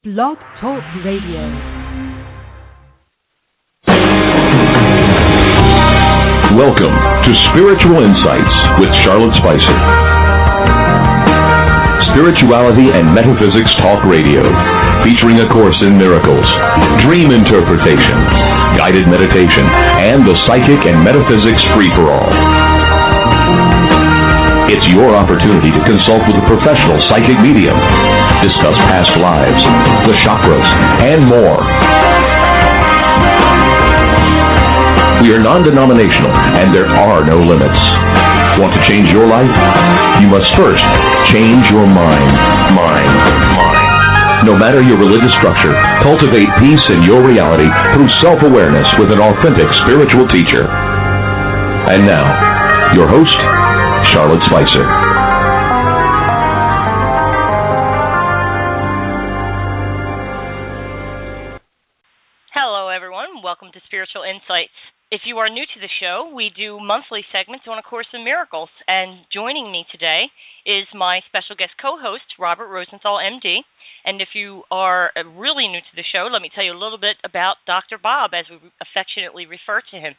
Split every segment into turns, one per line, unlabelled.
Blog Talk Radio.
Welcome to Spiritual Insights with Charlotte Spicer. Spirituality and Metaphysics Talk Radio, featuring A Course in Miracles, dream interpretation, guided meditation, and the psychic and metaphysics free-for-all. It's your opportunity to consult with a professional psychic medium, discuss past lives, the chakras, and more. We are non-denominational, and there are no limits. Want to change your life? You must first change your mind. No matter your religious structure, cultivate peace in your reality through self-awareness with an authentic spiritual teacher. And now, your host, Charlotte Spicer.
Hello, everyone. Welcome to Spiritual Insights. If you are new to the show, we do monthly segments on A Course in Miracles, and joining me today is my special guest co-host, Robert Rosenthal, MD. And if you are really new to the show, let me tell you a little bit about Dr. Bob, as we affectionately refer to him.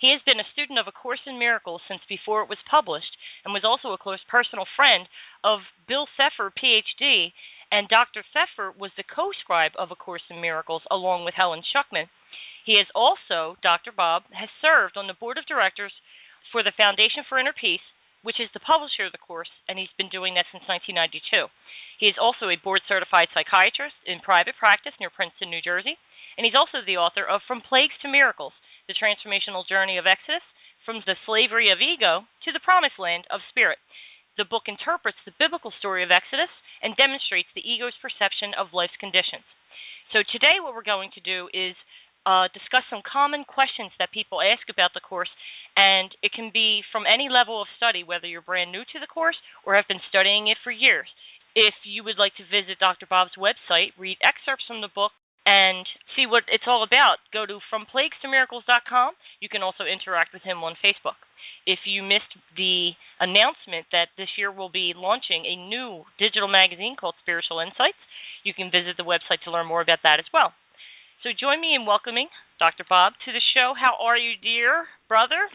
He has been a student of A Course in Miracles since before it was published, and was also a close personal friend of Bill Pfeffer, Ph.D., and Dr. Pfeffer was the co-scribe of A Course in Miracles, along with Helen Schuckman. He is also, Dr. Bob, has served on the board of directors for the Foundation for Inner Peace, which is the publisher of the course, and he's been doing that since 1992. He is also a board-certified psychiatrist in private practice near Princeton, New Jersey, and he's also the author of From Plagues to Miracles, the transformational journey of Exodus, from the slavery of ego to the promised land of spirit. The book interprets the biblical story of Exodus and demonstrates the ego's perception of life's conditions. So today what we're going to do is discuss some common questions that people ask about the course, and it can be from any level of study, whether you're brand new to the course or have been studying it for years. If you would like to visit Dr. Bob's website, read excerpts from the book, and see what it's all about, go to FromPlaguesToMiracles.com. You can also interact with him on Facebook. If you missed the announcement that this year we'll be launching a new digital magazine called Spiritual Insights, you can visit the website to learn more about that as well. So join me in welcoming Dr. Bob to the show. How are you, dear brother?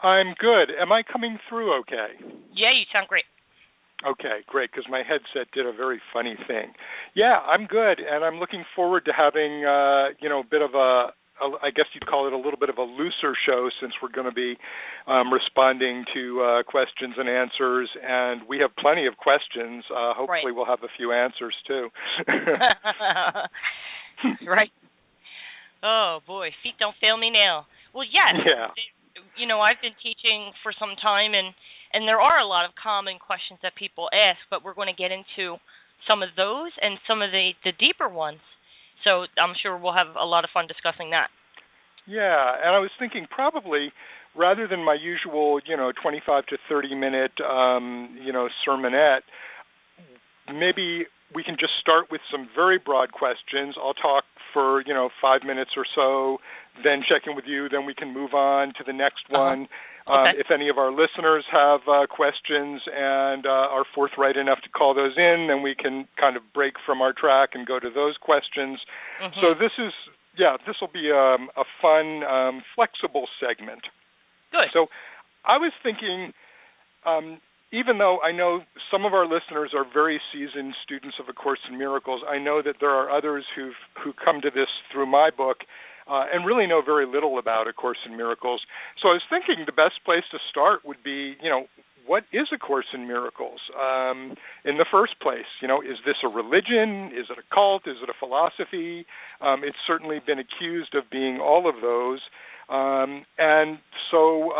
I'm good. Am I coming through okay?
Yeah, you sound great.
Okay, great, because my headset did a very funny thing. Yeah, I'm good, and I'm looking forward to having, a bit of I guess you'd call it a little bit of a looser show, since we're going to be responding to questions and answers, and we have plenty of questions. Hopefully We'll have a few answers, too.
Right. Oh, boy, feet don't fail me now. Well, yes.
Yeah.
I've been teaching for some time, and there are a lot of common questions that people ask, but we're going to get into some of those and some of the deeper ones. So I'm sure we'll have a lot of fun discussing that.
Yeah, and I was thinking probably rather than my usual, 25 to 30-minute, sermonette, maybe we can just start with some very broad questions. I'll talk for, 5 minutes or so, then check in with you, then we can move on to the next one.
Okay.
If any of our listeners have questions and are forthright enough to call those in, then we can kind of break from our track and go to those questions. Mm-hmm. So this will be a fun, flexible segment.
Good.
So I was thinking, even though I know some of our listeners are very seasoned students of A Course in Miracles, I know that there are others who come to this through my book and really know very little about A Course in Miracles. So I was thinking the best place to start would be, what is A Course in Miracles in the first place? Is this a religion? Is it a cult? Is it a philosophy? It's certainly been accused of being all of those. And so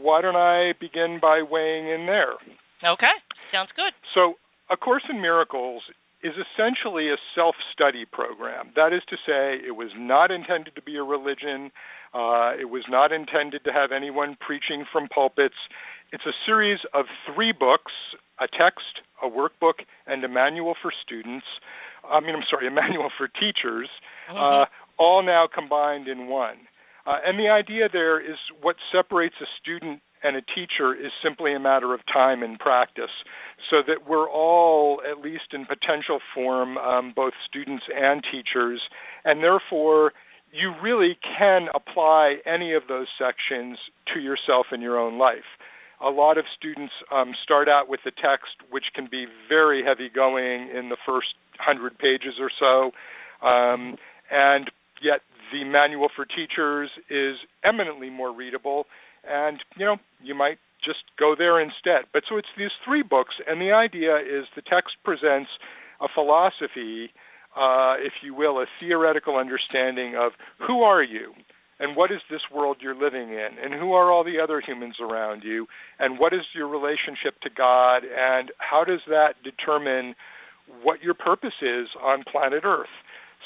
why don't I begin by weighing in there?
Okay, sounds good.
So A Course in Miracles is essentially a self-study program. That is to say, it was not intended to be a religion. It was not intended to have anyone preaching from pulpits. It's a series of 3 books, a text, a workbook, and a manual for students. A manual for teachers, all now combined in one. And the idea there is what separates a student and a teacher is simply a matter of time and practice, so that we're all, at least in potential form, both students and teachers, and therefore you really can apply any of those sections to yourself in your own life. A lot of students start out with the text, which can be very heavy-going in the first 100 pages or so, and yet the Manual for Teachers is eminently more readable, and, you might just go there instead. But so it's these 3 books, and the idea is the text presents a philosophy, if you will, a theoretical understanding of who are you, and what is this world you're living in, and who are all the other humans around you, and what is your relationship to God, and how does that determine what your purpose is on planet Earth.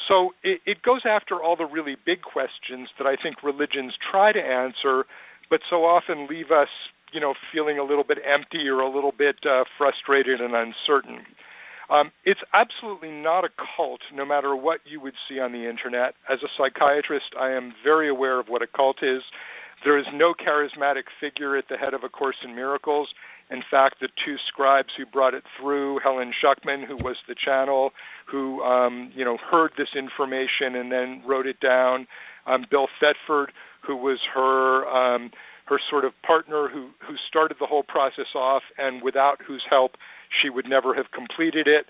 So it goes after all the really big questions that I think religions try to answer, but so often leave us, feeling a little bit empty or a little bit frustrated and uncertain. It's absolutely not a cult, no matter what you would see on the Internet. As a psychiatrist, I am very aware of what a cult is. There is no charismatic figure at the head of A Course in Miracles. In fact, the 2 scribes who brought it through, Helen Schuckman, who was the channel, who heard this information and then wrote it down, Bill Thetford, who was her sort of partner who started the whole process off, and without whose help she would never have completed it.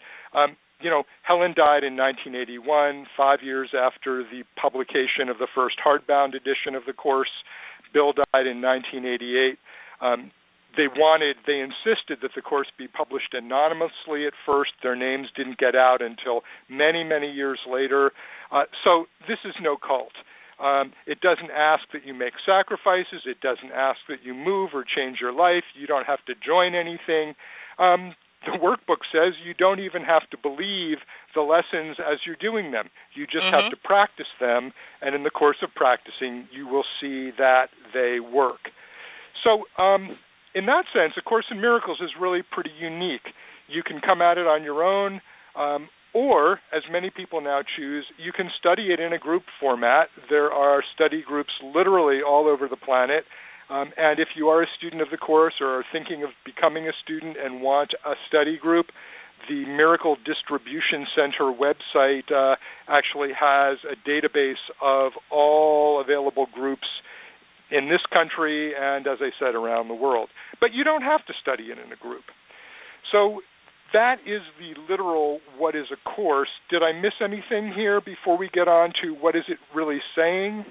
Helen died in 1981, 5 years after the publication of the first hardbound edition of the Course. Bill died in 1988. They insisted that the Course be published anonymously at first. Their names didn't get out until many, many years later. So this is no cult. It doesn't ask that you make sacrifices. It doesn't ask that you move or change your life. You don't have to join anything. The workbook says you don't even have to believe the lessons as you're doing them. You just have to practice them, and in the course of practicing, you will see that they work. So in that sense, A Course in Miracles is really pretty unique. You can come at it on your own, or, as many people now choose, you can study it in a group format. There are study groups literally all over the planet. And if you are a student of the Course or are thinking of becoming a student and want a study group, the Miracle Distribution Center website actually has a database of all available groups in this country and, as I said, around the world. But you don't have to study it in a group. So that is the literal what is a course. Did I miss anything here before we get on to what is it really saying?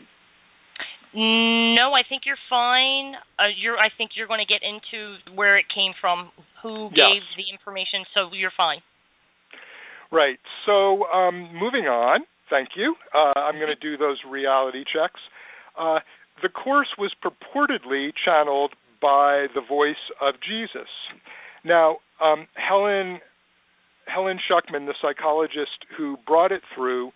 No, I think you're fine. I think you're going to get into where it came from, who gave the information, so you're fine.
Right. So moving on, thank you. I'm going to do those reality checks. The Course was purportedly channeled by the voice of Jesus. Now, Helen Schuckman, the psychologist who brought it through,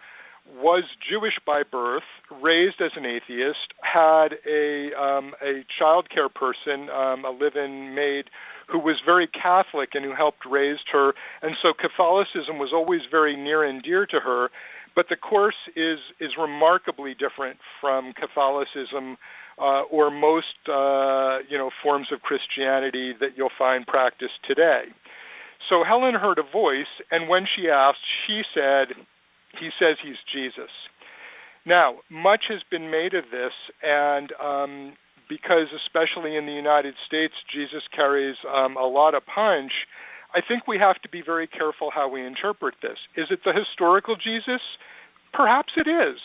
was Jewish by birth, raised as an atheist, had a child care person, a live-in maid, who was very Catholic and who helped raise her, and so Catholicism was always very near and dear to her. But the Course is remarkably different from Catholicism or most forms of Christianity that you'll find practiced today. So Helen heard a voice, and when she asked, she said, "He says he's Jesus." Now, much has been made of this, and because especially in the United States, Jesus carries a lot of punch, I think we have to be very careful how we interpret this. Is it the historical Jesus? Perhaps it is.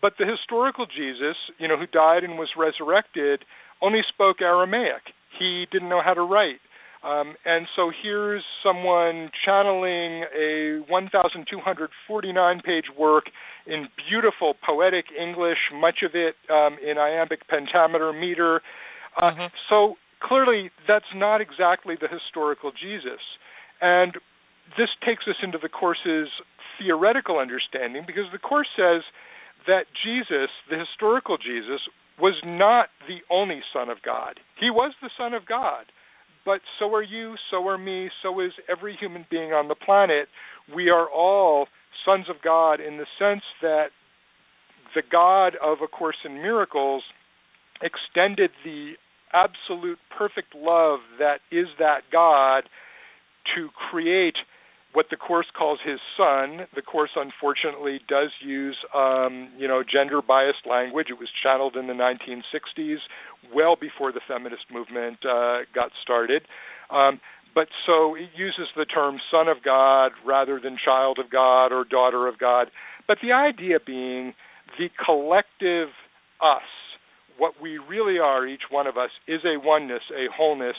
But the historical Jesus, who died and was resurrected, only spoke Aramaic. He didn't know how to write. And so here's someone channeling a 1,249-page work in beautiful poetic English, much of it in iambic pentameter meter. So clearly that's not exactly the historical Jesus. And this takes us into the Course's theoretical understanding, because the Course says that Jesus, the historical Jesus, was not the only Son of God. He was the Son of God. But so are you, so are me, so is every human being on the planet. We are all sons of God in the sense that the God of A Course in Miracles extended the absolute perfect love that is that God to create what the Course calls his Son. The Course, unfortunately, does use, gender-biased language. It was channeled in the 1960s, well before the feminist movement got started. But so it uses the term Son of God rather than child of God or daughter of God. But the idea being the collective us, what we really are, each one of us, is a oneness, a wholeness.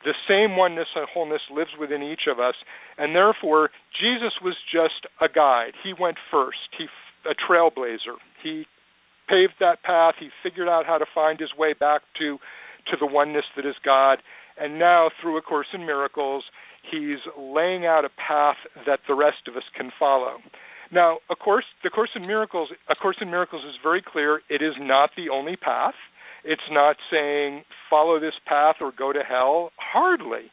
The same oneness and wholeness lives within each of us, and therefore Jesus was just a guide. He went first. A trailblazer. He paved that path. He figured out how to find his way back to the oneness that is God. And now, through A Course in Miracles, he's laying out a path that the rest of us can follow. Now, the Course in Miracles is very clear. It is not the only path. It's not saying follow this path or go to hell. Hardly.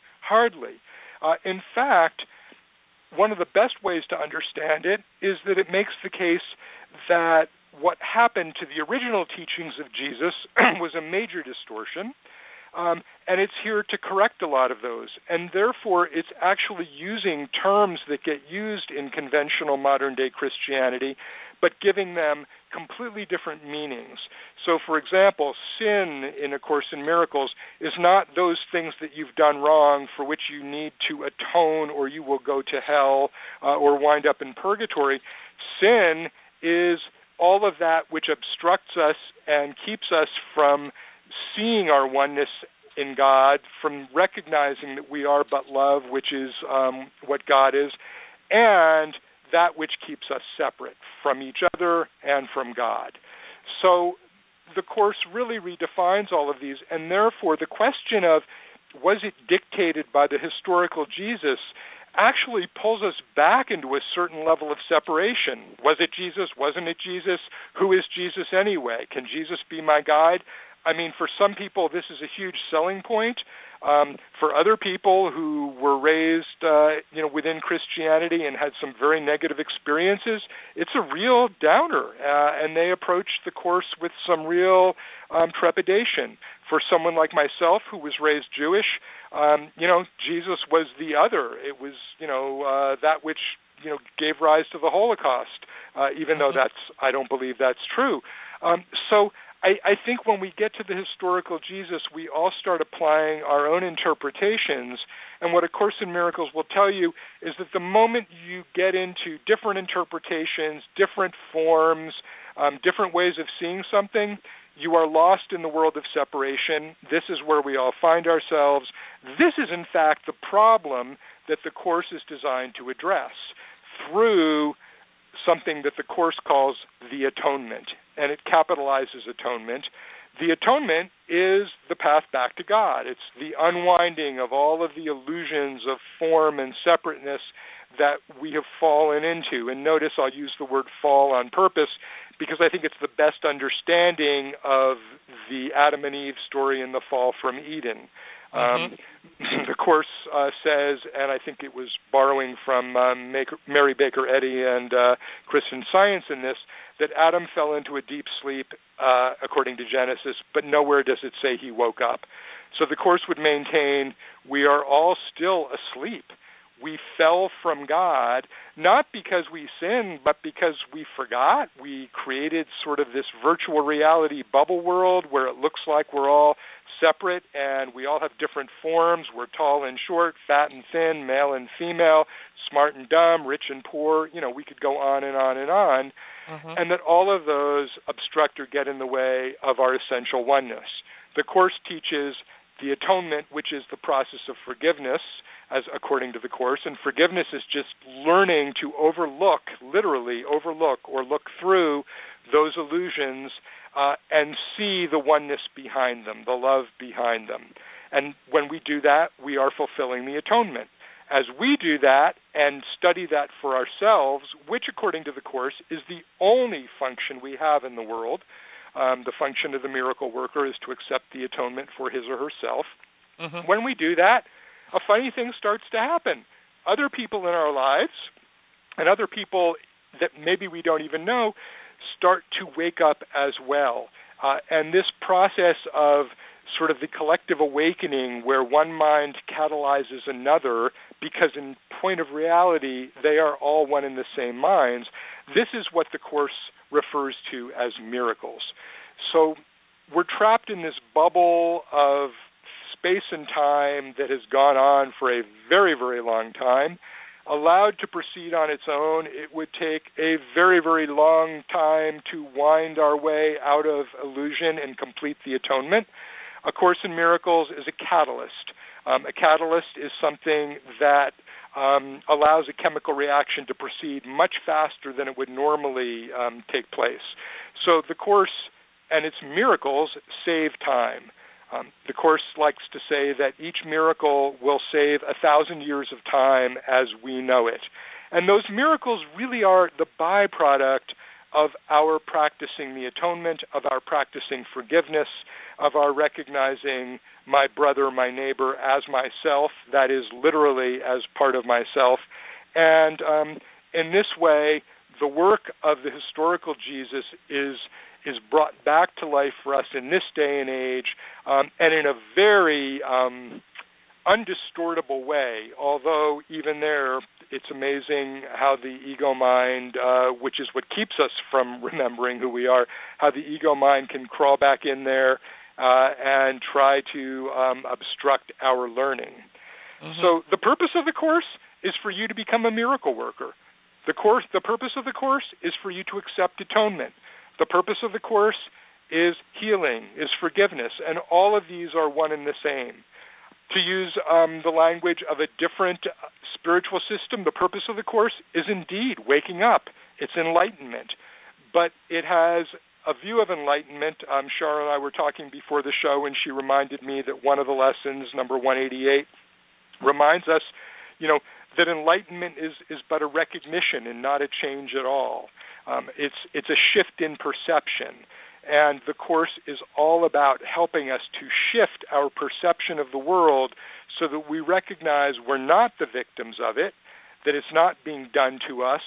In fact, one of the best ways to understand it is that it makes the case that what happened to the original teachings of Jesus was a major distortion, and it's here to correct a lot of those. And therefore, it's actually using terms that get used in conventional modern-day Christianity, but giving them completely different meanings. So, for example, sin in A Course in Miracles is not those things that you've done wrong for which you need to atone or you will go to hell or wind up in purgatory. Sin is all of that which obstructs us and keeps us from seeing our oneness in God, from recognizing that we are but love, which is what God is, and that which keeps us separate from each other and from God. So the Course really redefines all of these, and therefore the question of was it dictated by the historical Jesus actually pulls us back into a certain level of separation. Was it Jesus? Wasn't it Jesus? Who is Jesus anyway? Can Jesus be my guide? I mean, for some people, this is a huge selling point. For other people who were raised, within Christianity and had some very negative experiences, it's a real downer, and they approach the Course with some real trepidation. For someone like myself who was raised Jewish, Jesus was the other. It was, that which, gave rise to the Holocaust, even though I don't believe that's true. So I think when we get to the historical Jesus, we all start applying our own interpretations, and what A Course in Miracles will tell you is that the moment you get into different interpretations, different forms, different ways of seeing something, you are lost in the world of separation. This is where we all find ourselves. This is, in fact, the problem that the Course is designed to address through something that the Course calls the Atonement, and it capitalizes atonement. The atonement is the path back to God. It's the unwinding of all of the illusions of form and separateness that we have fallen into. And notice I'll use the word fall on purpose because I think it's the best understanding of the Adam and Eve story in the fall from Eden. The Course says, and I think it was borrowing from Mary Baker Eddy and Christian Science in this, that Adam fell into a deep sleep, according to Genesis, but nowhere does it say he woke up. So the Course would maintain we are all still asleep. We fell from God, not because we sinned, but because we forgot. We created sort of this virtual reality bubble world where it looks like we're all separate and we all have different forms. We're tall and short, fat and thin, male and female, smart and dumb, rich and poor. We could go on and on and on. And that all of those obstruct or get in the way of our essential oneness. The Course teaches the atonement, which is the process of forgiveness, as according to the Course, and forgiveness is just learning to literally overlook or look through those illusions and see the oneness behind them, the love behind them. And when we do that, we are fulfilling the atonement. As we do that and study that for ourselves, which according to the Course is the only function we have in the world, the function of the miracle worker is to accept the atonement for his or herself. When we do that, a funny thing starts to happen. Other people in our lives and other people that maybe we don't even know start to wake up as well. And this process of sort of the collective awakening where one mind catalyzes another, because in point of reality, they are all one and the same minds. This is what the Course refers to as miracles. So we're trapped in this bubble of space and time that has gone on for a very, very long time. Allowed to proceed on its own, it would take a very, very long time to wind our way out of illusion and complete the atonement. A Course in Miracles is a catalyst. A catalyst is something that allows a chemical reaction to proceed much faster than it would normally take place. So the Course and its miracles save time. The Course likes to say that each miracle will save 1,000 years of time as we know it. And those miracles really are the byproduct of our practicing the atonement, of our practicing forgiveness, of our recognizing my brother, my neighbor as myself, that is literally as part of myself. And in this way, the work of the historical Jesus is brought back to life for us in this day and age, and in a very undistortable way, although even there it's amazing how the ego mind, which is what keeps us from remembering who we are, how the ego mind can crawl back in there and try to obstruct our learning. Mm-hmm. So the purpose of the Course is for you to become a miracle worker. The purpose of the Course is for you to accept atonement. The purpose of the Course is healing, is forgiveness, and all of these are one and the same. To use the language of a different spiritual system, the purpose of the Course is indeed waking up. It's enlightenment. But it has a view of enlightenment. Char and I were talking before the show, and she reminded me that one of the lessons, number 188, reminds us, that enlightenment is but a recognition and not a change at all. It's a shift in perception, and the Course is all about helping us to shift our perception of the world so that we recognize we're not the victims of it, that it's not being done to us,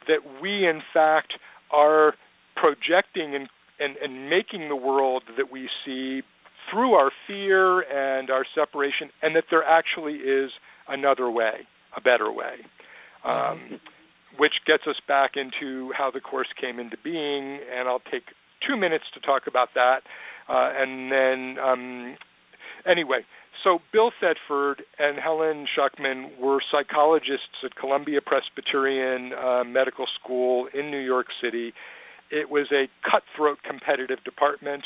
that we, in fact, are projecting and making the world that we see through our fear and our separation, and that there actually is another way, a better way. Which gets us back into how the Course came into being, and I'll take 2 minutes to talk about that. And then, anyway, so Bill Thetford and Helen Schuckman were psychologists at Columbia Presbyterian Medical School in New York City. It was a cutthroat competitive department.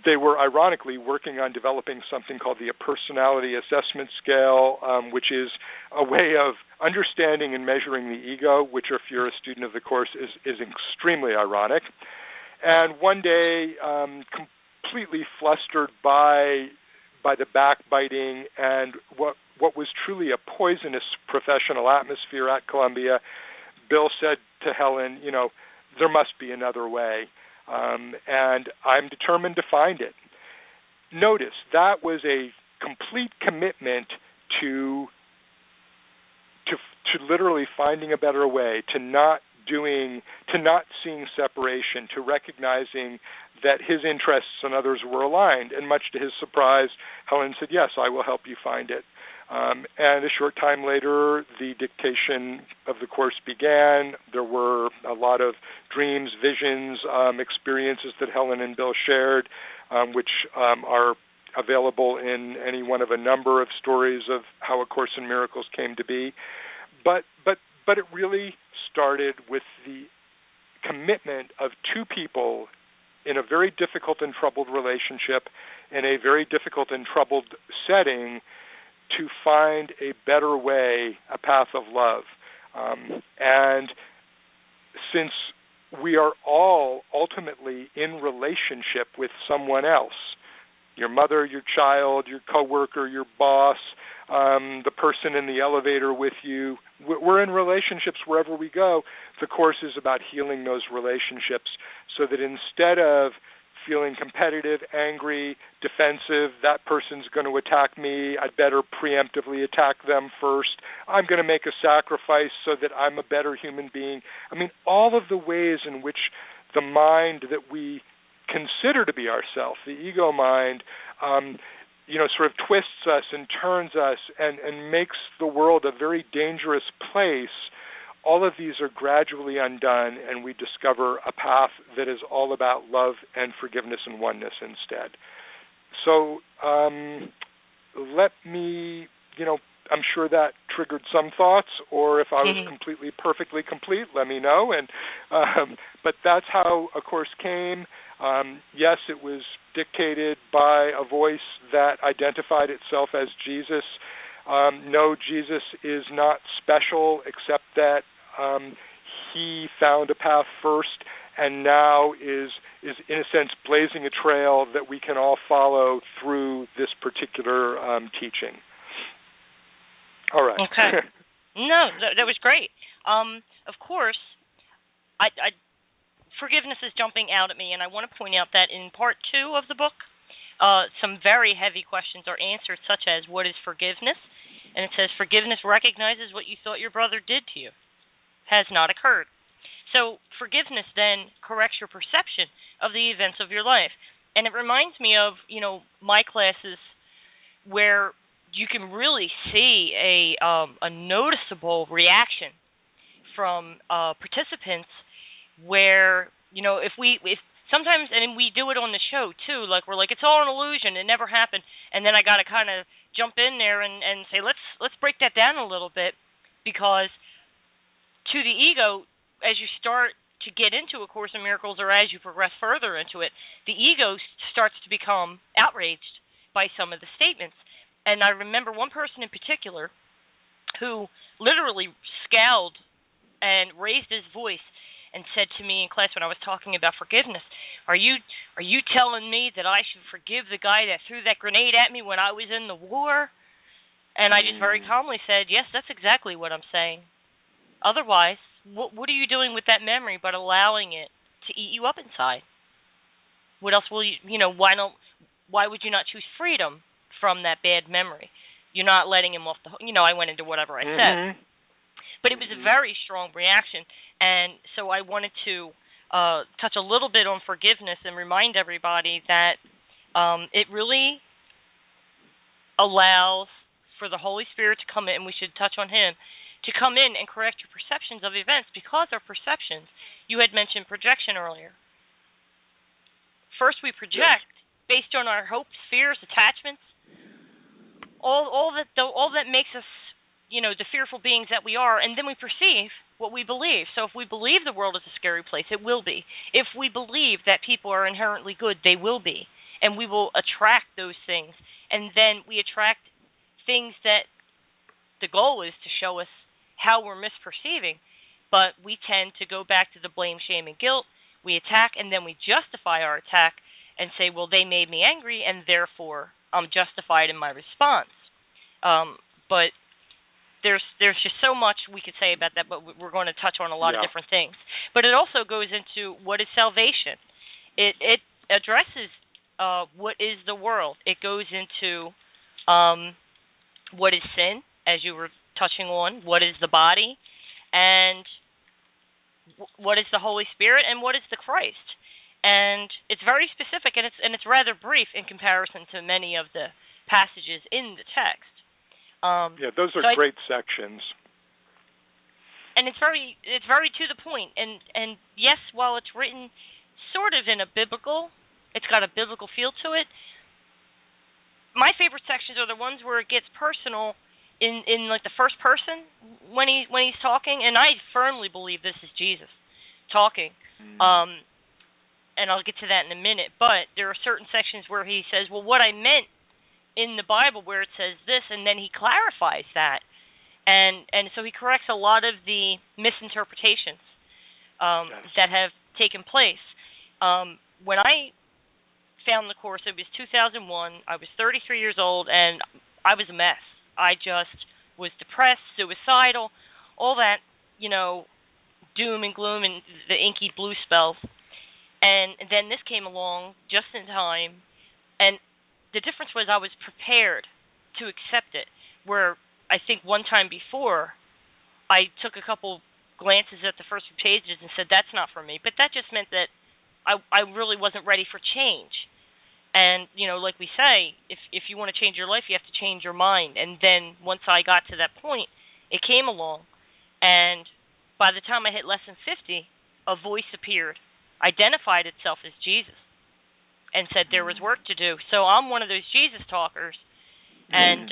They were ironically working on developing something called the Personality Assessment Scale, which is a way of understanding and measuring the ego, which if you're a student of the Course is extremely ironic. And one day, completely flustered by the backbiting and what was truly a poisonous professional atmosphere at Columbia, Bill said to Helen, there must be another way. And I'm determined to find it. Notice, that was a complete commitment to literally finding a better way, to not seeing separation, to recognizing that his interests and others were aligned. And much to his surprise, Helen said, yes, I will help you find it. And a short time later, the dictation of the Course began. There were a lot of dreams, visions, experiences that Helen and Bill shared, which are available in any one of a number of stories of how A Course in Miracles came to be. But it really started with the commitment of two people in a very difficult and troubled relationship, in a very difficult and troubled setting, to find a better way, a path of love. And since we are all ultimately in relationship with someone else, your mother, your child, your coworker, your boss, the person in the elevator with you, we're in relationships wherever we go. The Course is about healing those relationships so that instead of feeling competitive, angry, defensive, that person's going to attack me, I'd better preemptively attack them first. I'm going to make a sacrifice so that I'm a better human being. I mean, all of the ways in which the mind that we consider to be ourself, the ego mind, sort of twists us and turns us and makes the world a very dangerous place, all of these are gradually undone, and we discover a path that is all about love and forgiveness and oneness instead. So let me, I'm sure that triggered some thoughts, or if I was completely, perfectly complete, let me know. And but that's how A Course came. Yes, it was dictated by a voice that identified itself as Jesus. No, Jesus is not special, except that he found a path first, and now is in a sense blazing a trail that we can all follow through this particular teaching. All right.
Okay. No, that was great. Of course, forgiveness is jumping out at me, and I want to point out that in part 2 of the book, some very heavy questions are answered, such as, what is forgiveness? And it says, forgiveness recognizes what you thought your brother did to you has not occurred. So forgiveness then corrects your perception of the events of your life. And it reminds me of, my classes where you can really see a noticeable reaction from participants where, if sometimes, and we do it on the show too, like we're like, it's all an illusion, it never happened, and then I got to kind of jump in there and say, let's break that down a little bit, because to the ego, as you start to get into A Course in Miracles, or as you progress further into it, the ego starts to become outraged by some of the statements. And I remember one person in particular who literally scowled and raised his voice and said to me in class when I was talking about forgiveness, are you telling me that I should forgive the guy that threw that grenade at me when I was in the war? And I just very calmly said, yes, that's exactly what I'm saying. Otherwise, what are you doing with that memory but allowing it to eat you up inside? What else will you, why would you not choose freedom from that bad memory? You're not letting him off the hook. I went into whatever I said. But it was a very strong reaction, and so I wanted to touch a little bit on forgiveness and remind everybody that it really allows for the Holy Spirit to come in, and we should touch on Him, to come in and correct your perceptions of events, because our perceptions, you had mentioned projection earlier. First we project based on our hopes, fears, attachments, all that makes us, the fearful beings that we are, and then we perceive what we believe. So if we believe the world is a scary place, it will be. If we believe that people are inherently good, they will be. And we will attract those things. And then we attract things that the goal is to show us how we're misperceiving, but we tend to go back to the blame, shame, and guilt. We attack, and then we justify our attack and say, well, they made me angry, and therefore I'm justified in my response. But there's just so much we could say about that, but we're going to touch on a lot of different things. But it also goes into what is salvation. It addresses what is the world. It goes into what is sin, as you were touching on, what is the body, and what is the Holy Spirit, and what is the Christ. And it's very specific, and it's rather brief in comparison to many of the passages in the text.
Those are great sections.
And it's very to the point. And yes, while it's written sort of in it's got a biblical feel to it. My favorite sections are the ones where it gets personal in like the first person when he's talking, and I firmly believe this is Jesus talking. And I'll get to that in a minute, but there are certain sections where he says, well, what I meant in the Bible where it says this, and then he clarifies that. And so he corrects a lot of the misinterpretations that have taken place. When I found the Course, it was 2001. I was 33 years old, and I was a mess. I just was depressed, suicidal, all that, doom and gloom and the inky blue spells. And then this came along just in time, and the difference was I was prepared to accept it, where I think one time before I took a couple glances at the first few pages and said, that's not for me. But that just meant that I really wasn't ready for change. And, like we say, if you want to change your life, you have to change your mind. And then once I got to that point, it came along. And by the time I hit less than 50, a voice appeared, identified itself as Jesus, and said there was work to do. So I'm one of those Jesus talkers. And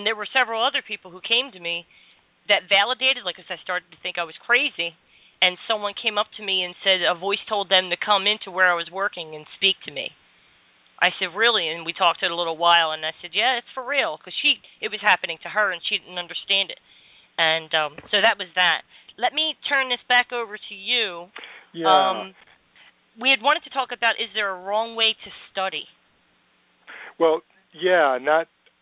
there were several other people who came to me that validated, like, as I started to think I was crazy. And someone came up to me and said a voice told them to come into where I was working and speak to me. I said, really? And we talked for a little while, and I said, yeah, it's for real, because it was happening to her, and she didn't understand it. And so that was that. Let me turn this back over to you.
Yeah.
We had wanted to talk about, is there a wrong way to study?
Well, yeah,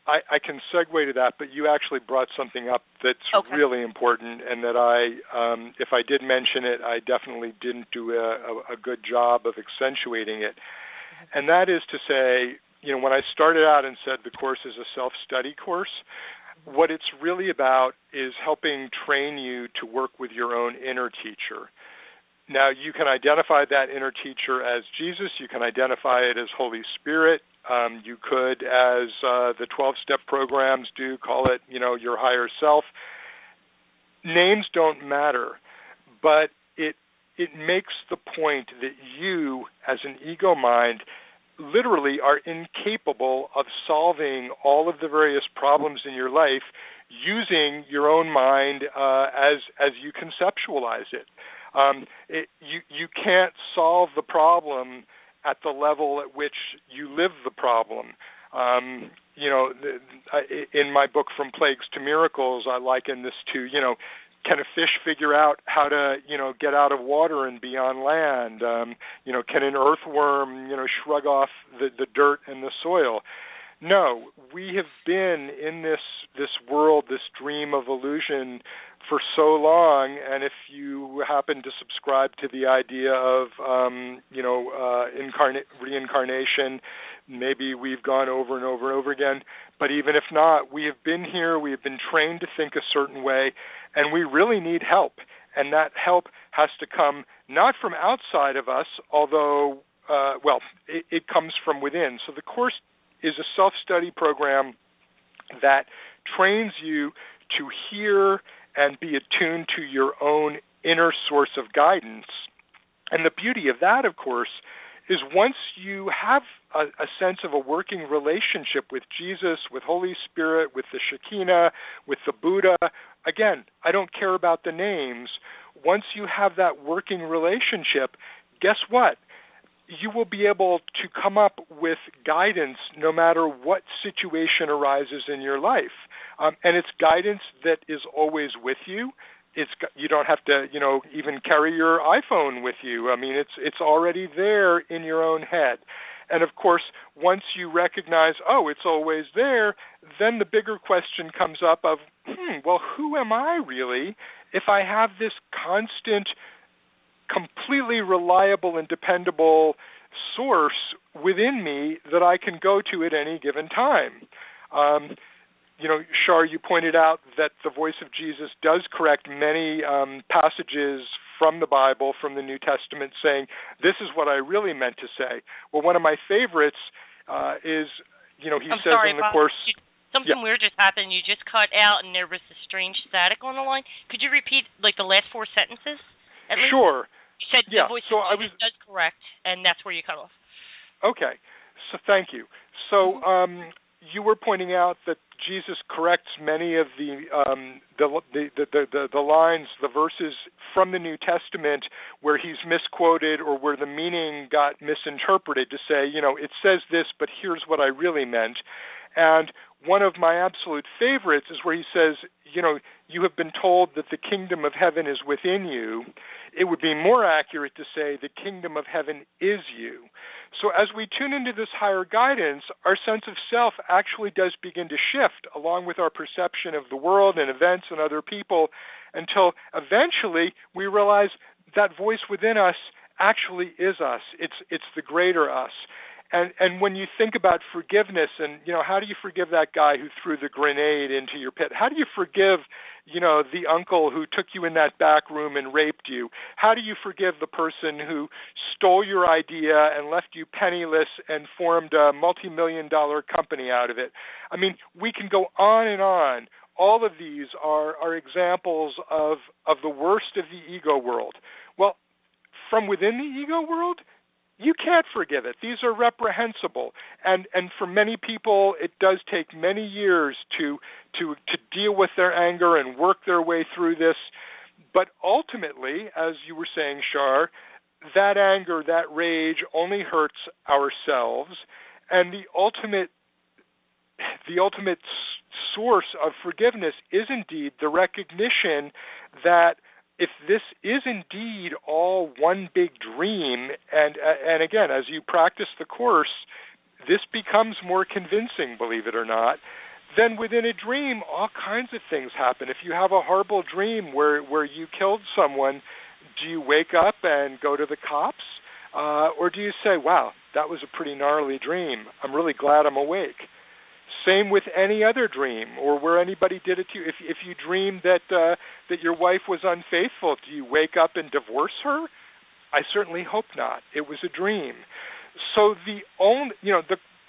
I can segue to that, but you actually brought something up that's really important, and that if I did mention it, I definitely didn't do a good job of accentuating it. And that is to say, when I started out and said the course is a self-study course, what it's really about is helping train you to work with your own inner teacher. Now, you can identify that inner teacher as Jesus. You can identify it as Holy Spirit. You could, as the 12-step programs do, call it, your higher self. Names don't matter, but it makes the point that you, as an ego mind, literally are incapable of solving all of the various problems in your life using your own mind as you conceptualize it. You can't solve the problem at the level at which you live the problem. In my book, From Plagues to Miracles, I liken this to, can a fish figure out how to, get out of water and be on land? Can an earthworm, shrug off the dirt and the soil? No, we have been in this world, this dream of illusion for so long, and if you happen to subscribe to the idea of, reincarnation, maybe we've gone over and over and over again. But even if not, we have been here, we have been trained to think a certain way, and we really need help. And that help has to come not from outside of us, although, it comes from within. So the course is a self-study program that trains you to hear and be attuned to your own inner source of guidance. And the beauty of that, of course, is once you have a sense of a working relationship with Jesus, with Holy Spirit, with the Shekinah, with the Buddha, again, I don't care about the names. Once you have that working relationship, guess what? You will be able to come up with guidance no matter what situation arises in your life. And it's guidance that is always with you. You don't have to, even carry your iPhone with you. I mean, it's already there in your own head. And of course, once you recognize, it's always there, then the bigger question comes up of, well, who am I really if I have this constant, completely reliable and dependable source within me that I can go to at any given time? Char, you pointed out that the voice of Jesus does correct many passages from the Bible, from the New Testament, saying, this is what I really meant to say. Well, one of my favorites is, he says in the course...
Something weird just happened. You just cut out, and there was this strange static on the line. Could you repeat, the last four sentences? At least?
Sure.
You said the voice of Jesus does correct, and that's where you cut off. Okay.
So thank you. So you were pointing out that Jesus corrects many of the lines, the verses from the New Testament where he's misquoted or where the meaning got misinterpreted to say, it says this, but here's what I really meant. And one of my absolute favorites is where he says, you have been told that the kingdom of heaven is within you. It would be more accurate to say the kingdom of heaven is you. So as we tune into this higher guidance, our sense of self actually does begin to shift along with our perception of the world and events and other people until eventually we realize that voice within us actually is us. It's the greater us. And when you think about forgiveness and, how do you forgive that guy who threw the grenade into your pit? How do you forgive, the uncle who took you in that back room and raped you? How do you forgive the person who stole your idea and left you penniless and formed a multi-million-dollar company out of it? I mean, we can go on and on. All of these are examples of the worst of the ego world. Well, from within the ego world, you can't forgive it. These are reprehensible, and for many people, it does take many years to deal with their anger and work their way through this. But ultimately, as you were saying, Char, that anger, that rage, only hurts ourselves, and the ultimate source of forgiveness is indeed the recognition that if this is indeed all one big dream, and again, as you practice the Course, this becomes more convincing, believe it or not, then within a dream, all kinds of things happen. If you have a horrible dream where you killed someone, do you wake up and go to the cops? Or do you say, wow, that was a pretty gnarly dream. I'm really glad I'm awake. Same with any other dream, or where anybody did it to you. If you dream that your wife was unfaithful, do you wake up and divorce her? I certainly hope not. It was a dream. So there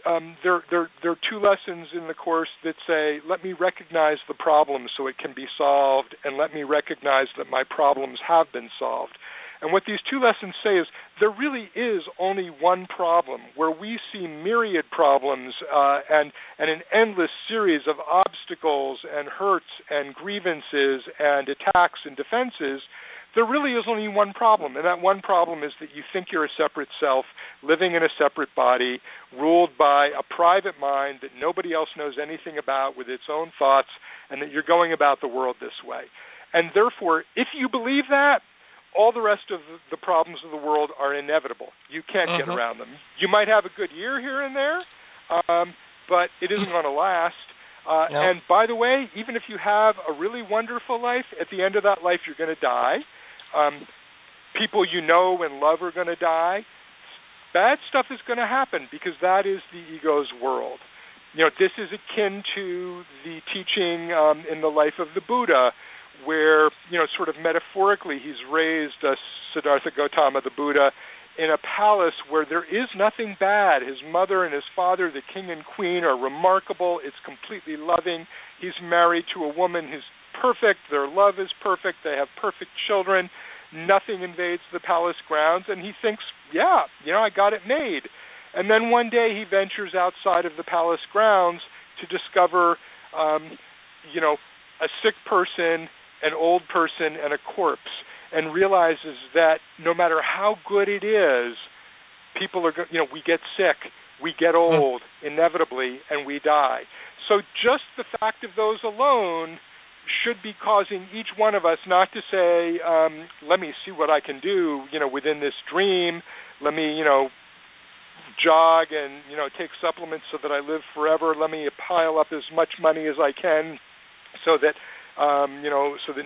are two lessons in the Course that say, let me recognize the problem so it can be solved, and let me recognize that my problems have been solved. And what these two lessons say is there really is only one problem, where we see myriad problems and an endless series of obstacles and hurts and grievances and attacks and defenses. There really is only one problem, and that one problem is that you think you're a separate self, living in a separate body, ruled by a private mind that nobody else knows anything about with its own thoughts, and that you're going about the world this way. And therefore, if you believe that, all the rest of the problems of the world are inevitable. You can't get around them. You might have a good year here and there, but it isn't going to last. No. And by the way, even if you have a really wonderful life, at the end of that life you're going to die. People you know and love are going to die. Bad stuff is going to happen because that is the ego's world. This is akin to the teaching in the life of the Buddha, where, sort of metaphorically, he's raised Siddhartha Gautama, the Buddha, in a palace where there is nothing bad. His mother and his father, the king and queen, are remarkable. It's completely loving. He's married to a woman who's perfect. Their love is perfect. They have perfect children. Nothing invades the palace grounds, and he thinks, I got it made. And then one day he ventures outside of the palace grounds to discover, a sick person, an old person, and a corpse, and realizes that no matter how good it is, people are, we get sick, we get old, inevitably, and we die. So just the fact of those alone should be causing each one of us not to say, let me see what I can do, within this dream, let me, jog and, take supplements so that I live forever, let me pile up as much money as I can so that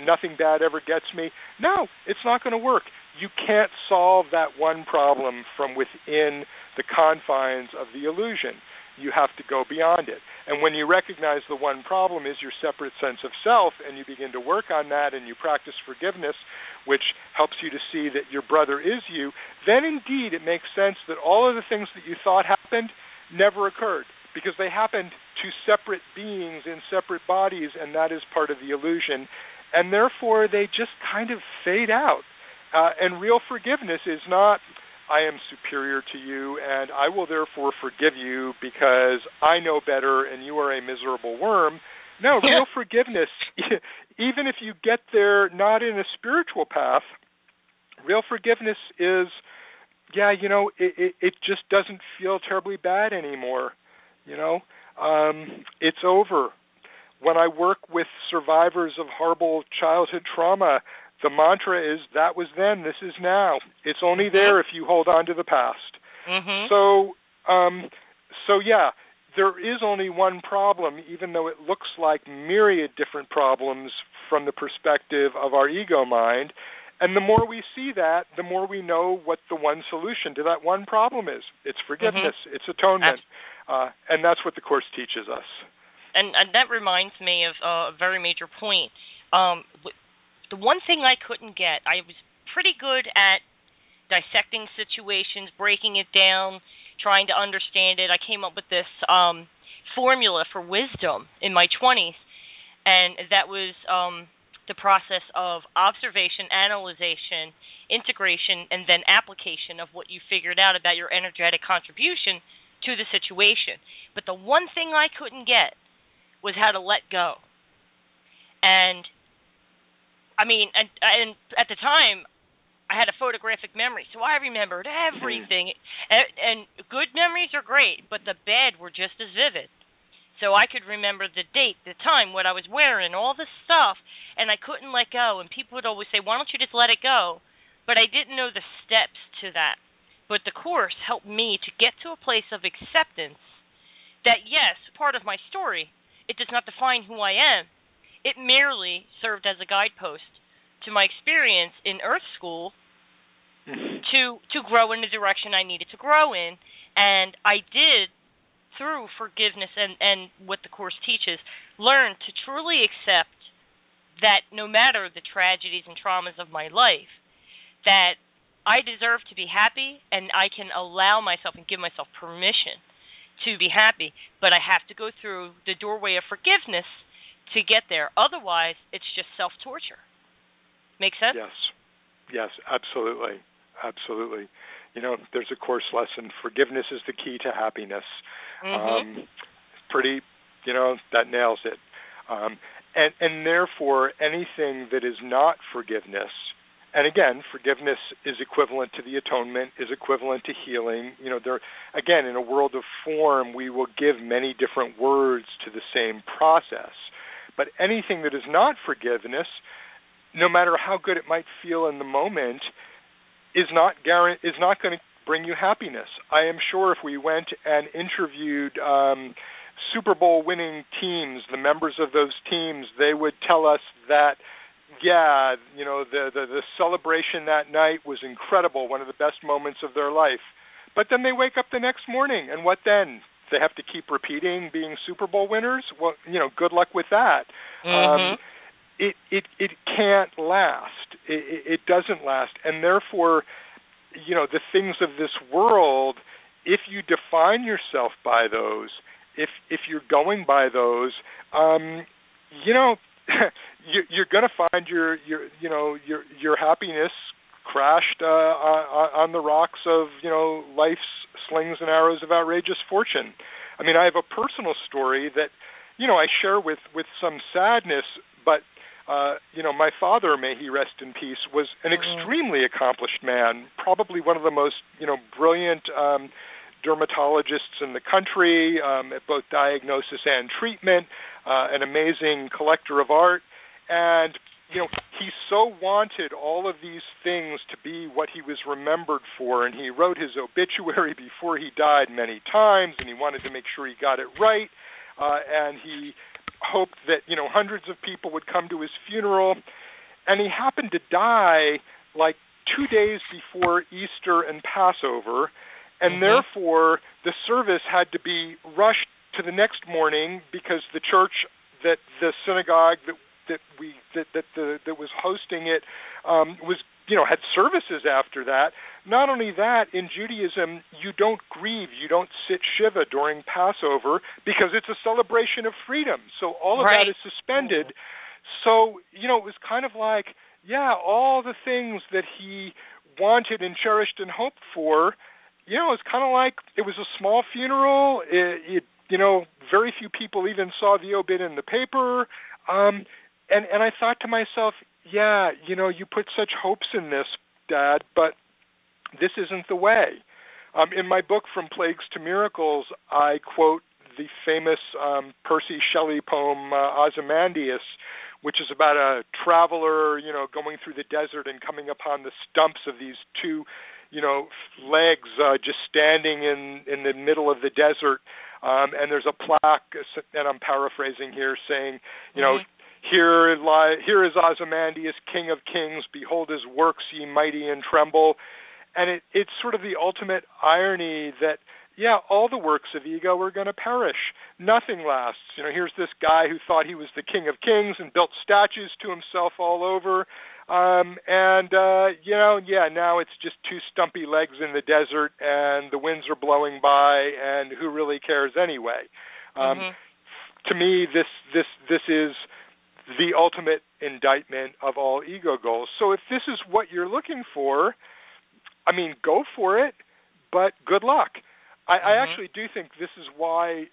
nothing bad ever gets me. No, it's not going to work. You can't solve that one problem from within the confines of the illusion. You have to go beyond it. And when you recognize the one problem is your separate sense of self, and you begin to work on that, and you practice forgiveness, which helps you to see that your brother is you, then indeed it makes sense that all of the things that you thought happened never occurred, because they happened to separate beings in separate bodies, and that is part of the illusion. And therefore, they just kind of fade out. And real forgiveness is not, I am superior to you, and I will therefore forgive you because I know better and you are a miserable worm. No, real forgiveness, even if you get there not in a spiritual path, real forgiveness is, it just doesn't feel terribly bad anymore. It's over. When I work with survivors of horrible childhood trauma, the mantra is, that was then, this is now. It's only there if you hold on to the past. So there is only one problem, even though it looks like myriad different problems from the perspective of our ego mind. And the more we see that, the more we know what the one solution to that one problem is. It's forgiveness. It's atonement. And that's what the Course teaches us.
And that reminds me of a very major point. The one thing I couldn't get, I was pretty good at dissecting situations, breaking it down, trying to understand it. I came up with this formula for wisdom in my 20s, and that was the process of observation, analyzation, integration, and then application of what you figured out about your energetic contribution to the situation. But the one thing I couldn't get was how to let go. And I mean, and at the time, I had a photographic memory, so I remembered everything. And good memories are great, but the bad were just as vivid. So I could remember the date, the time, what I was wearing, all this stuff, and I couldn't let go. And people would always say, why don't you just let it go? But I didn't know the steps to that. But the Course helped me to get to a place of acceptance that, yes, part of my story, it does not define who I am. It merely served as a guidepost to my experience in Earth School to grow in the direction I needed to grow in. And I did, through forgiveness and what the Course teaches, learn to truly accept that no matter the tragedies and traumas of my life, that I deserve to be happy and I can allow myself and give myself permission to be happy, but I have to go through the doorway of forgiveness to get there. Otherwise, it's just self-torture. Make sense?
Yes, absolutely. Absolutely. You know, there's a Course lesson, forgiveness is the key to happiness. Pretty, you know, that nails it. And therefore, anything that is not forgiveness, and again, forgiveness is equivalent to the atonement, is equivalent to healing. You know, there, again, in a world of form, we will give many different words to the same process. But anything that is not forgiveness, no matter how good it might feel in the moment, is not going to bring you happiness. I am sure if we went and interviewed Super Bowl winning teams, the members of those teams, they would tell us that, yeah, you know, the celebration that night was incredible, one of the best moments of their life. But then they wake up the next morning, and what then? They have to keep repeating being Super Bowl winners? Well, you know, good luck with that. It can't last. It doesn't last. And therefore, you know, the things of this world, if you define yourself by those, if you're going by those, you know, you're going to find your happiness crashed on the rocks of, you know, life's slings and arrows of outrageous fortune. I mean, I have a personal story that, you know, I share with some sadness, but you know, my father, may he rest in peace, was an extremely accomplished man, probably one of the most, you know, brilliant dermatologists in the country, at both diagnosis and treatment, an amazing collector of art, and, you know, he so wanted all of these things to be what he was remembered for, and he wrote his obituary before he died many times, and he wanted to make sure he got it right, and he hoped that, you know, hundreds of people would come to his funeral, and he happened to die like 2 days before Easter and Passover, and therefore the service had to be rushed to the next morning because the church, that the synagogue that was hosting it was, you know, had services after that. Not only that, in Judaism, you don't grieve, you don't sit Shiva during Passover because it's a celebration of freedom. So all of that is suspended. So, you know, it was kind of like, yeah, all the things that he wanted and cherished and hoped for, you know, it was kind of like it was a small funeral. You know, very few people even saw the obit in the paper. And I thought to myself, yeah, you know, you put such hopes in this, Dad, but this isn't the way. In my book, From Plagues to Miracles, I quote the famous Percy Shelley poem Ozymandias, which is about a traveler, you know, going through the desert and coming upon the stumps of these two, you know, legs just standing in the middle of the desert. And there's a plaque, and I'm paraphrasing here, saying, you know, Here is Ozymandias, king of kings. Behold his works, ye mighty, and tremble. And it's sort of the ultimate irony that, yeah, all the works of ego are going to perish. Nothing lasts. Here's this guy who thought he was the king of kings and built statues to himself all over. Now it's just two stumpy legs in the desert, and the winds are blowing by, and who really cares anyway? To me, this is the ultimate indictment of all ego goals. So if this is what you're looking for, go for it, but good luck. I actually do think this is why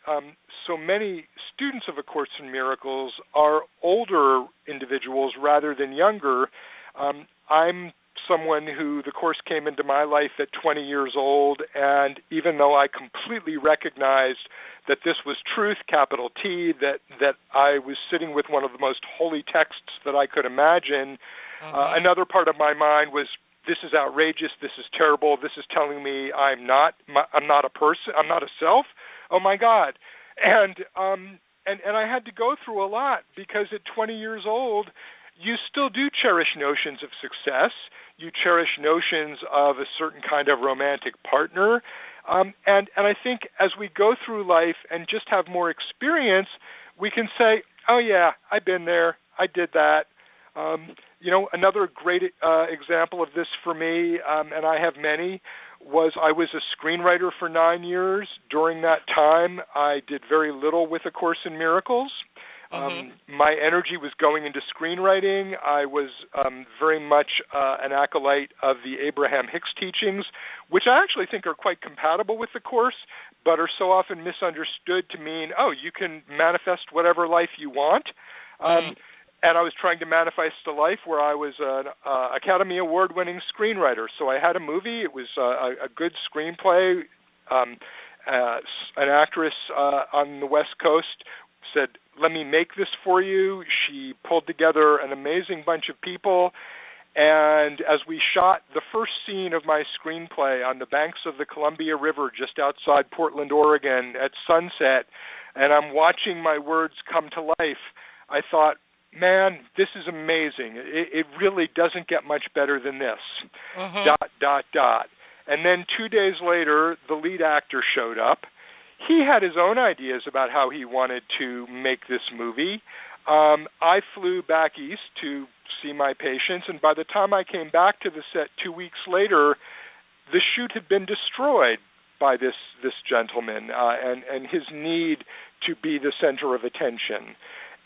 so many students of A Course in Miracles are older individuals rather than younger. I'm someone who the Course came into my life at 20 years old, and even though I completely recognized that this was truth, capital T, that I was sitting with one of the most holy texts that I could imagine, another part of my mind was, this is outrageous, this is terrible, this is telling me I'm not a person, I'm not a self. Oh my God. And I had to go through a lot, because at 20 years old, you still do cherish notions of success. You cherish notions of a certain kind of romantic partner. And I think as we go through life and just have more experience, we can say, oh yeah, I've been there, I did that. Another great example of this for me, and I have many, was I was a screenwriter for 9 years. During that time, I did very little with A Course in Miracles. My energy was going into screenwriting. I was very much an acolyte of the Abraham Hicks teachings, which I actually think are quite compatible with the Course, but are so often misunderstood to mean, oh, you can manifest whatever life you want. And I was trying to manifest a life where I was an Academy Award-winning screenwriter. So I had a movie. It was a good screenplay. An actress on the West Coast said, let me make this for you. She pulled together an amazing bunch of people. And as we shot the first scene of my screenplay on the banks of the Columbia River just outside Portland, Oregon at sunset, and I'm watching my words come to life, I thought, man, this is amazing. It really doesn't get much better than this. And then 2 days later, the lead actor showed up. He had his own ideas about how he wanted to make this movie. I flew back east to see my patients, and by the time I came back to the set 2 weeks later, the shoot had been destroyed by this gentleman and his need to be the center of attention.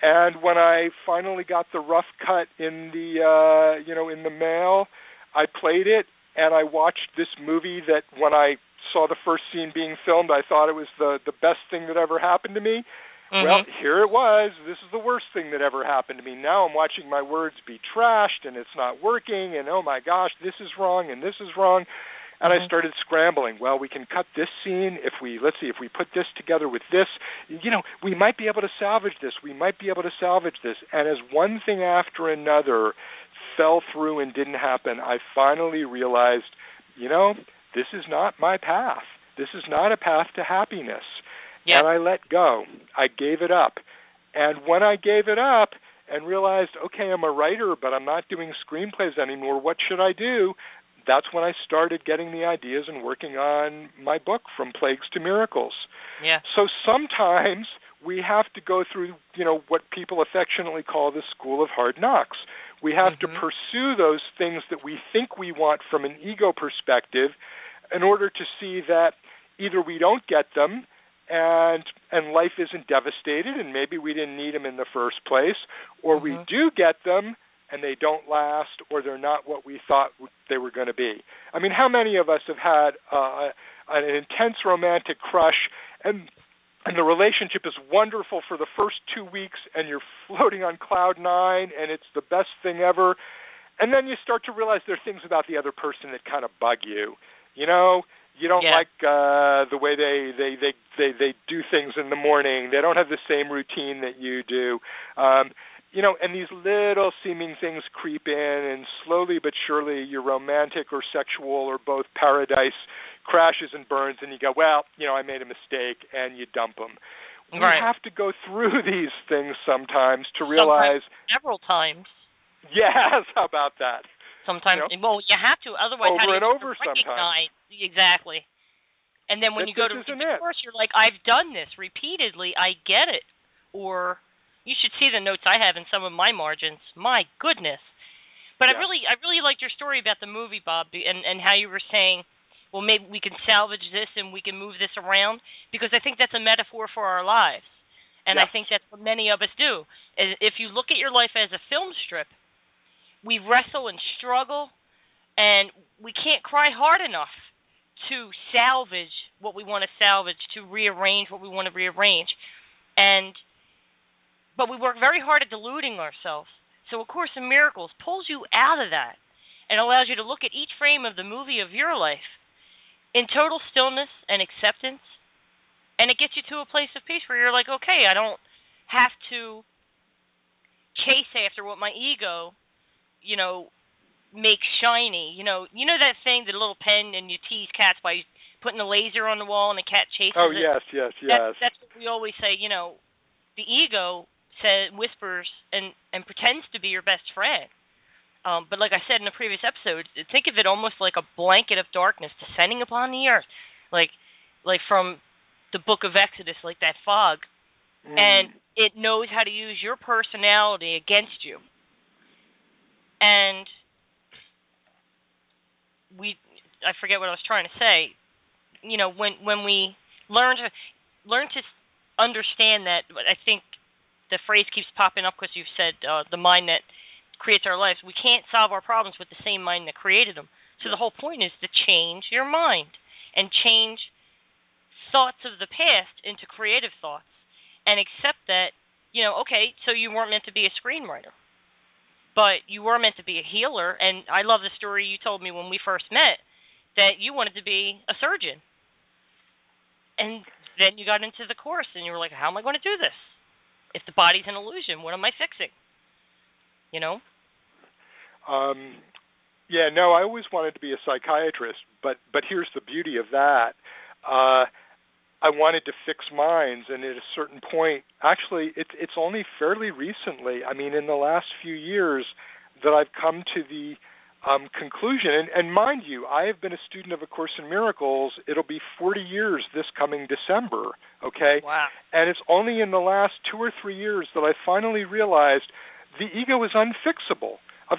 And when I finally got the rough cut in the mail, I played it, and I watched this movie that when I saw the first scene being filmed, I thought it was the best thing that ever happened to me. Well, here it was. This is the worst thing that ever happened to me. Now I'm watching my words be trashed, and it's not working, and oh my gosh, this is wrong, and this is wrong. And I started scrambling. Well, we can cut this scene. If we put this together with this, we might be able to salvage this. We might be able to salvage this. And as one thing after another fell through and didn't happen, I finally realized, this is not my path. This is not a path to happiness. Yeah. And I let go. I gave it up. And when I gave it up and realized, okay, I'm a writer, but I'm not doing screenplays anymore, what should I do? That's when I started getting the ideas and working on my book, From Plagues to Miracles. Yeah. So sometimes we have to go through, what people affectionately call the school of hard knocks. We have to pursue those things that we think we want from an ego perspective in order to see that either we don't get them and life isn't devastated and maybe we didn't need them in the first place, or we do get them and they don't last, or they're not what we thought they were going to be. I mean, how many of us have had an intense romantic crush, and the relationship is wonderful for the first 2 weeks, and you're floating on cloud nine, and it's the best thing ever, and then you start to realize there are things about the other person that kind of bug you. You don't like the way they do things in the morning. They don't have the same routine that you do. And these little seeming things creep in, and slowly but surely your romantic or sexual or both paradise crashes and burns, and you go, well, I made a mistake, and you dump them. we
Right.
have to go through these things sometimes to realize.
Sometimes, several times.
Yes, how about that?
Sometimes, well, you have to. Otherwise, how do you recognize? Exactly. And then when you go to read the course, you're like, I've done this repeatedly. I get it. Or you should see the notes I have in some of my margins. My goodness. But
Yeah.
I really liked your story about the movie, Bob, and how you were saying, well, maybe we can salvage this and we can move this around, because I think that's a metaphor for our lives. And
Yes.
I think that's what many of us do. If you look at your life as a film strip, we wrestle and struggle, and we can't cry hard enough to salvage what we want to salvage, to rearrange what we want to rearrange. But we work very hard at deluding ourselves. So A Course in Miracles pulls you out of that and allows you to look at each frame of the movie of your life in total stillness and acceptance, and it gets you to a place of peace where you're like, okay, I don't have to chase after what my ego, makes shiny. You know that thing, the little pen, and you tease cats by putting a laser on the wall and the cat chases it?
Oh, yes.
That's what we always say, the ego whispers and pretends to be your best friend. But like I said in the previous episode, think of it almost like a blanket of darkness descending upon the earth, like from the book of Exodus, like that fog. And it knows how to use your personality against you. And I forget what I was trying to say. When we learn to understand that, I think the phrase keeps popping up because you've said the mind that creates our lives. We can't solve our problems with the same mind that created them. So the whole point is to change your mind and change thoughts of the past into creative thoughts, and accept that, okay, so you weren't meant to be a screenwriter, but you were meant to be a healer. And I love the story you told me when we first met, that you wanted to be a surgeon. And then you got into the course, and you were like, how am I going to do this? If the body's an illusion, what am I fixing?
I always wanted to be a psychiatrist, but here's the beauty of that. I wanted to fix minds, and at a certain point, actually, it's only fairly recently, in the last few years, that I've come to the conclusion, and mind you, I have been a student of A Course in Miracles. It'll be 40 years this coming December, okay?
Wow.
And it's only in the last 2 or 3 years that I finally realized the ego is unfixable. Of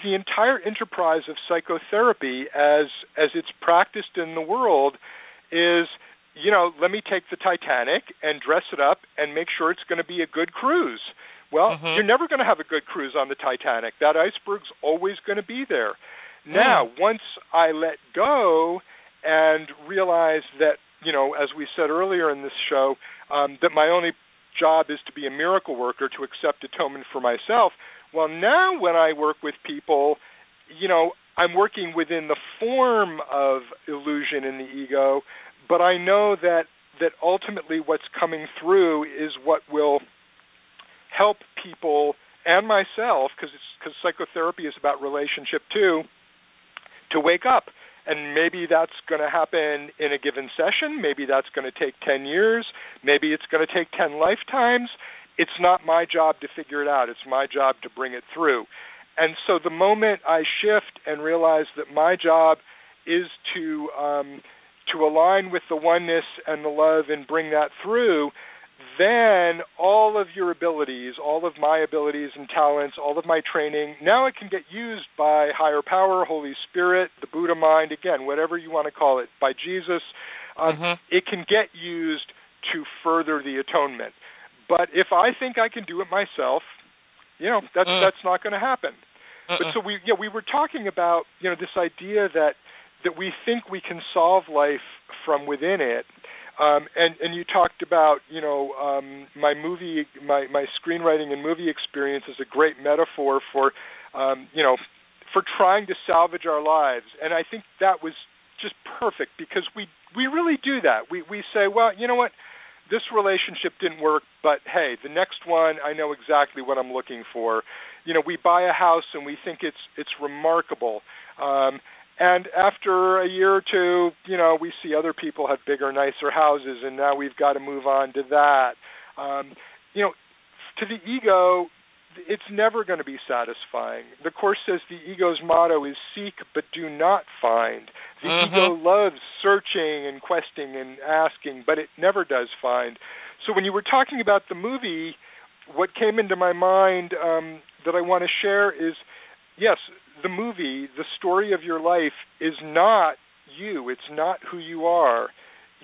the entire enterprise of psychotherapy as it's practiced in the world is, let me take the Titanic and dress it up and make sure it's going to be a good cruise. Well, you're never going to have a good cruise on the Titanic. That iceberg's always going to be there. Now, once I let go and realize that, as we said earlier in this show, that my only job is to be a miracle worker, to accept atonement for myself, well, now when I work with people, I'm working within the form of illusion in the ego, but I know that ultimately what's coming through is what will help people and myself, because psychotherapy is about relationship too, to wake up. And maybe that's going to happen in a given session. Maybe that's going to take 10 years. Maybe it's going to take 10 lifetimes. It's not my job to figure it out. It's my job to bring it through. And so the moment I shift and realize that my job is to align with the oneness and the love and bring that through, then all of your abilities, all of my abilities and talents, all of my training, now it can get used by higher power, Holy Spirit, the Buddha mind, again, whatever you want to call it, by Jesus. It can get used to further the atonement. But if I think I can do it myself, that's not going to happen. But so we were talking about this idea that we think we can solve life from within it. And you talked about my screenwriting and movie experience is a great metaphor for trying to salvage our lives, and I think that was just perfect, because we really do that. We say, well, you know what, this relationship didn't work, but hey, the next one, I know exactly what I'm looking for. We buy a house and we think it's remarkable. And after a year or two, we see other people have bigger, nicer houses, and now we've got to move on to that. To the ego, it's never going to be satisfying. The Course says the ego's motto is seek but do not find. The ego loves searching and questing and asking, but it never does find. So when you were talking about the movie, what came into my mind that I want to share is, yes, the movie, the story of your life, is not you. It's not who you are.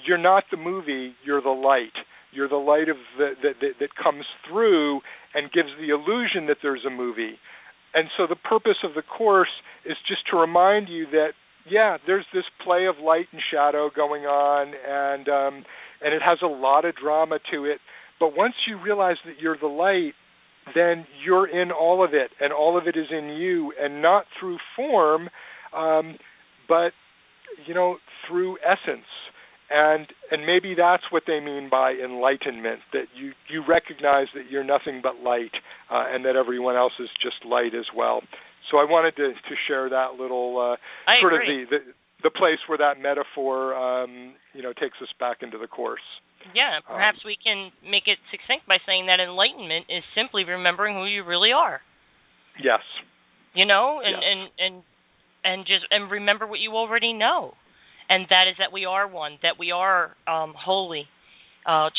You're not the movie. You're the light. You're the light of that comes through and gives the illusion that there's a movie. And so the purpose of the Course is just to remind you that, yeah, there's this play of light and shadow going on, and it has a lot of drama to it. But once you realize that you're the light, then you're in all of it, and all of it is in you, and not through form, but through essence. And maybe that's what they mean by enlightenment, that you recognize that you're nothing but light, and that everyone else is just light as well. So I wanted to share that little sort
agree.
of the place where that metaphor takes us back into the Course.
Yeah, perhaps we can make it succinct by saying that enlightenment is simply remembering who you really are.
Yes.
And remember what you already know. And that is that we are one, that we are holy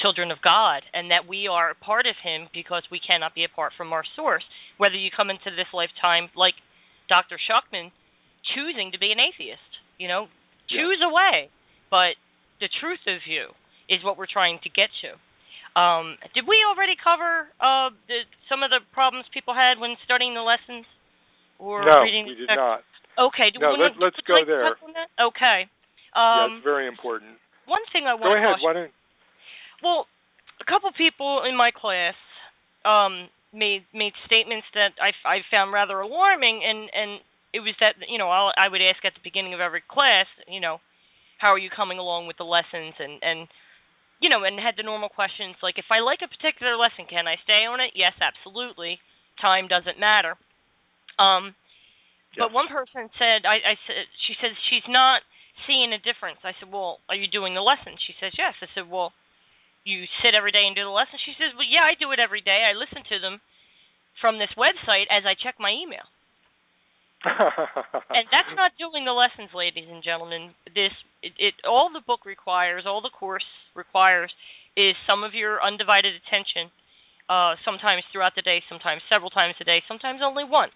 children of God, and that we are part of Him because we cannot be apart from our source. Whether you come into this lifetime like Dr. Schuckman, choosing to be an atheist, choose a way. But the truth of you is what we're trying to get to. Did we already cover some of the problems people had when studying the lessons? Or
no,
reading
we did not.
Okay.
Let's go there.
Okay.
Yeah, it's very important.
One thing I want
to... Go ahead.
Why don't... Well, a couple people in my class made statements that I found rather alarming, and it was that, I would ask at the beginning of every class, how are you coming along with the lessons, and had the normal questions like, if I like a particular lesson, can I stay on it? Yes, absolutely. Time doesn't matter. But one person said, she says she's not seeing a difference. I said, well, are you doing the lesson? She says, yes. I said, well, you sit every day and do the lesson? She says, well, yeah, I do it every day. I listen to them from this website as I check my email. And that's not doing the lessons, ladies and gentlemen. All the book requires, all the Course requires, is some of your undivided attention, sometimes throughout the day, sometimes several times a day, sometimes only once.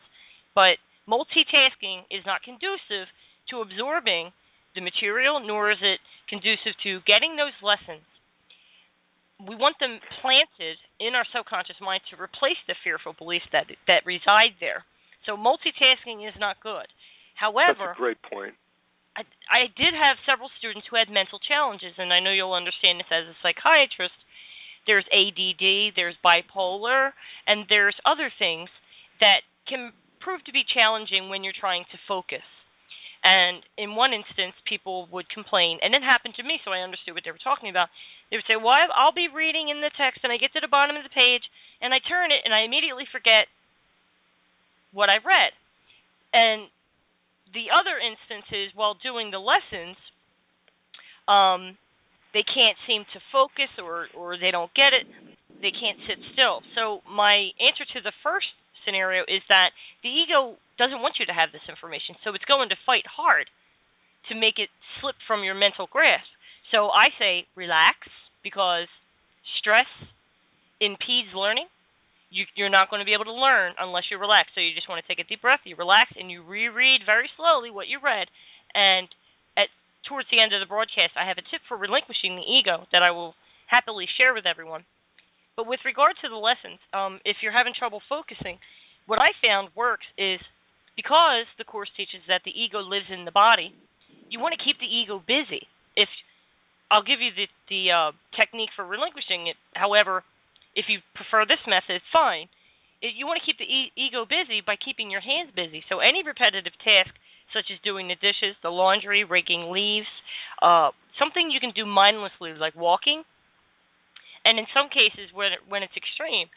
But multitasking is not conducive to absorbing the material, nor is it conducive to getting those lessons. We want them planted in our subconscious mind to replace the fearful beliefs that reside there. So multitasking is not good. However,
that's a great point.
I did have several students who had mental challenges, and I know you'll understand this as a psychiatrist. There's ADD, there's bipolar, and there's other things that can prove to be challenging when you're trying to focus. And in one instance, people would complain, and it happened to me, so I understood what they were talking about. They would say, well, I'll be reading in the text, and I get to the bottom of the page, and I turn it, and I immediately forget what I've read. And the other instance is, while doing the lessons, they can't seem to focus, or they don't get it. They can't sit still. So my answer to the first scenario is that the ego doesn't want you to have this information, so it's going to fight hard to make it slip from your mental grasp. So I say relax, because stress impedes learning. You're not going to be able to learn unless you're relaxed. So you just want to take a deep breath, you relax, and you reread very slowly what you read. And towards the end of the broadcast, I have a tip for relinquishing the ego that I will happily share with everyone. But with regard to the lessons, if you're having trouble focusing, what I found works is, because the Course teaches that the ego lives in the body, you want to keep the ego busy. I'll give you the technique for relinquishing it. However, if you prefer this method, fine. You want to keep the ego busy by keeping your hands busy. So any repetitive task, such as doing the dishes, the laundry, raking leaves, something you can do mindlessly, like walking, and in some cases when it's extreme,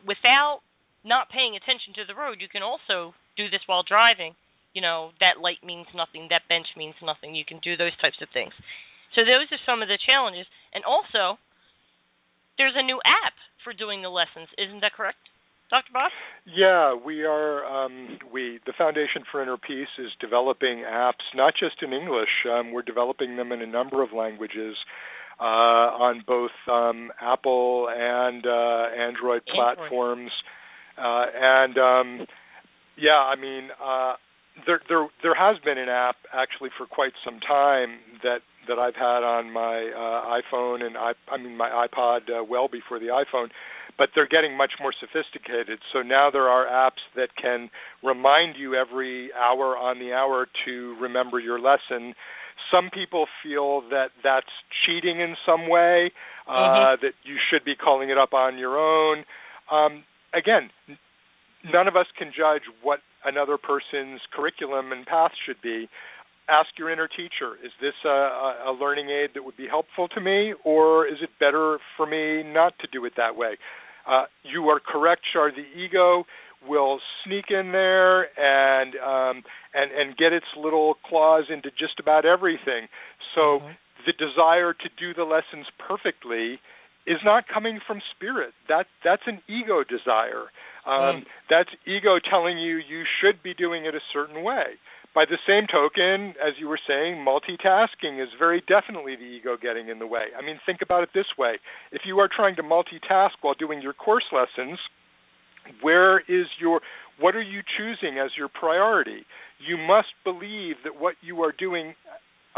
without not paying attention to the road, you can also do this while driving. that light means nothing, that bench means nothing. You can do those types of things. So those are some of the challenges. And also, there's a new app for doing the lessons. Isn't that correct, Dr. Boss?
Yeah, we are. The Foundation for Inner Peace is developing apps, not just in English. We're developing them in a number of languages on both Apple and Android platforms. There has been an app actually for quite some time that I've had on my iPhone and my iPod well before the iPhone, but they're getting much more sophisticated. So now there are apps that can remind you every hour on the hour to remember your lesson. Some people feel that that's cheating in some way, that you should be calling it up on your own. Again, none of us can judge what another person's curriculum and path should be. Ask your inner teacher, is this a learning aid that would be helpful to me, or is it better for me not to do it that way? You are correct, Char. The ego will sneak in there and get its little claws into just about everything. So the desire to do the lessons perfectly is not coming from spirit. That's an ego desire. That's ego telling you should be doing it a certain way. By the same token, as you were saying, multitasking is very definitely the ego getting in the way. I mean, think about it this way. If you are trying to multitask while doing your course lessons, what are you choosing as your priority? You must believe that what you are doing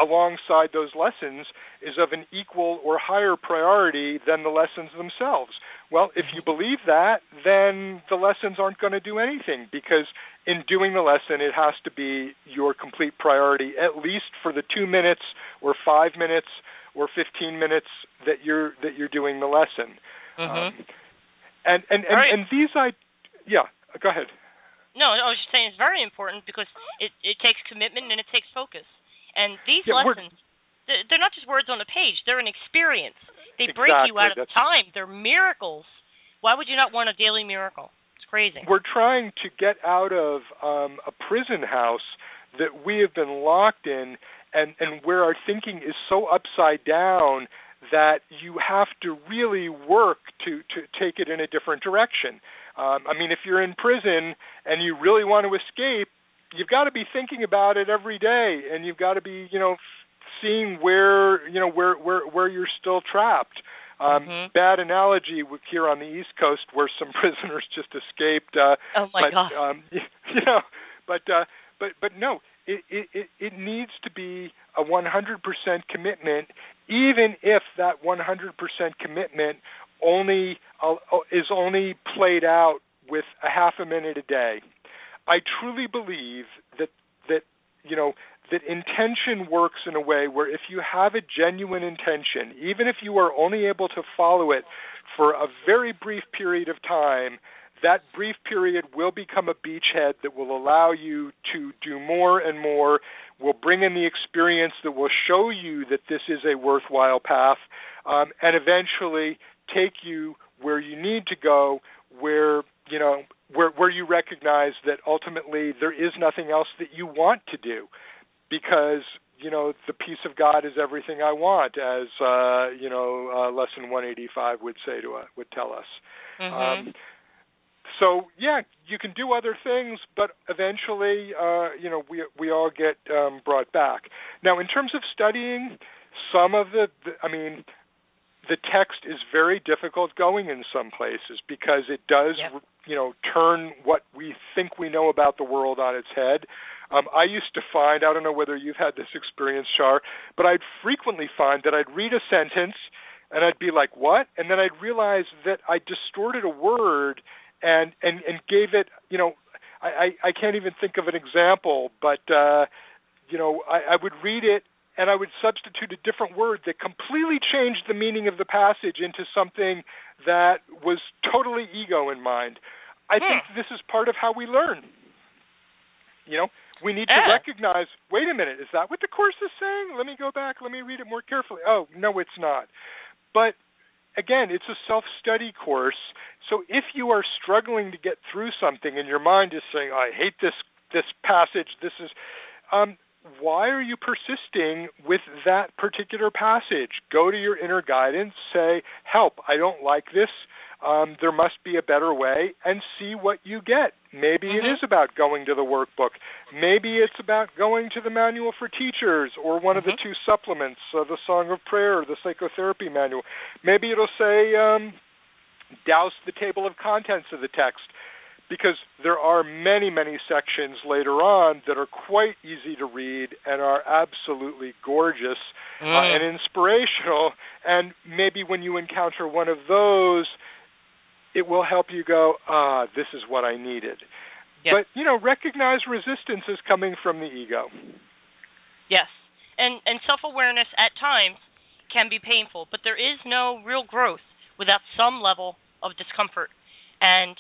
alongside those lessons is of an equal or higher priority than the lessons themselves. Well, if you believe that, then the lessons aren't going to do anything, because in doing the lesson, it has to be your complete priority, at least for the 2 minutes or 5 minutes or 15 minutes that you're doing the lesson. And these, go ahead.
No, I was just saying it's very important because it takes commitment and it takes focus. And these lessons, they're not just words on a page. They're an experience. They break you out of time. They're miracles. Why would you not want a daily miracle? It's crazy.
We're trying to get out of a prison house that we have been locked in, and where our thinking is so upside down that you have to really work to take it in a different direction. If you're in prison and you really want to escape, you've got to be thinking about it every day, and you've got to be, seeing where you're still trapped. Bad analogy here on the East Coast, where some prisoners just escaped.
Oh my God!
But no, it needs to be a 100% commitment, even if that 100% commitment is only played out with a half a minute a day. I truly believe that intention works in a way where if you have a genuine intention, even if you are only able to follow it for a very brief period of time, that brief period will become a beachhead that will allow you to do more and more, will bring in the experience that will show you that this is a worthwhile path, and eventually take you where you need to go, where you recognize that ultimately there is nothing else that you want to do, because the peace of God is everything I want, as lesson 185 would tell us. So you can do other things, but eventually we all get brought back. Now, in terms of studying, some of the text is very difficult going in some places, because it does turn what we think we know about the world on its head. I used to find, I don't know whether you've had this experience, Char, but I'd frequently find that I'd read a sentence and I'd be like, what? And then I'd realize that I distorted a word and gave it, I can't even think of an example, but, I would read it and I would substitute a different word that completely changed the meaning of the passage into something that was totally ego in mind. I think this is part of how we learn. We need to recognize, wait a minute, is that what the Course is saying? Let me go back, let me read it more carefully. Oh, no, it's not. But again, it's a self-study course, so if you are struggling to get through something and your mind is saying, I hate this this passage, this is, why are you persisting with that particular passage? Go to your inner guidance, say, help, I don't like this. There must be a better way, and see what you get. Maybe it is about going to the workbook. Maybe it's about going to the manual for teachers or one of the two supplements, the Song of Prayer, the psychotherapy manual. Maybe it'll say, douse the table of contents of the text, because there are many, many sections later on that are quite easy to read and are absolutely gorgeous and inspirational. And maybe when you encounter one of those, it will help you go, this is what I needed. Yep. But, recognize resistance is coming from the ego.
Yes. And self-awareness at times can be painful, but there is no real growth without some level of discomfort. And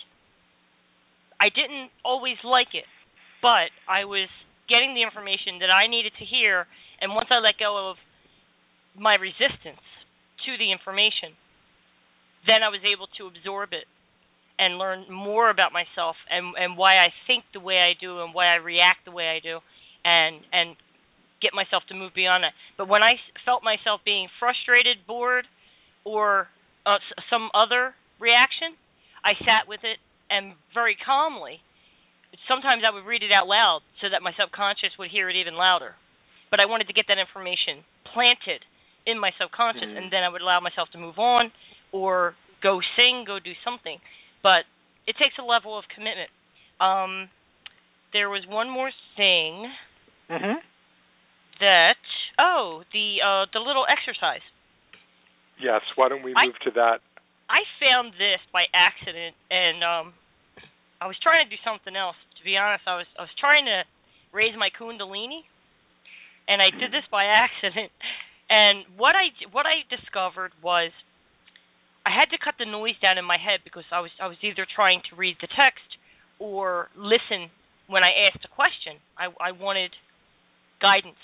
I didn't always like it, but I was getting the information that I needed to hear, and once I let go of my resistance to the information, then I was able to absorb it and learn more about myself and why I think the way I do and why I react the way I do, and get myself to move beyond that. But when I felt myself being frustrated, bored, or some other reaction, I sat with it, and very calmly, sometimes I would read it out loud so that my subconscious would hear it even louder. But I wanted to get that information planted in my subconscious, and then I would allow myself to move on or go sing, go do something. But it takes a level of commitment. There was one more thing that, the little exercise.
Yes, why don't we move to that?
I found this by accident, and I was trying to do something else. To be honest, I was trying to raise my Kundalini, and I did this by accident. And what I discovered was I had to cut the noise down in my head, because I was either trying to read the text or listen when I asked a question. I wanted guidance,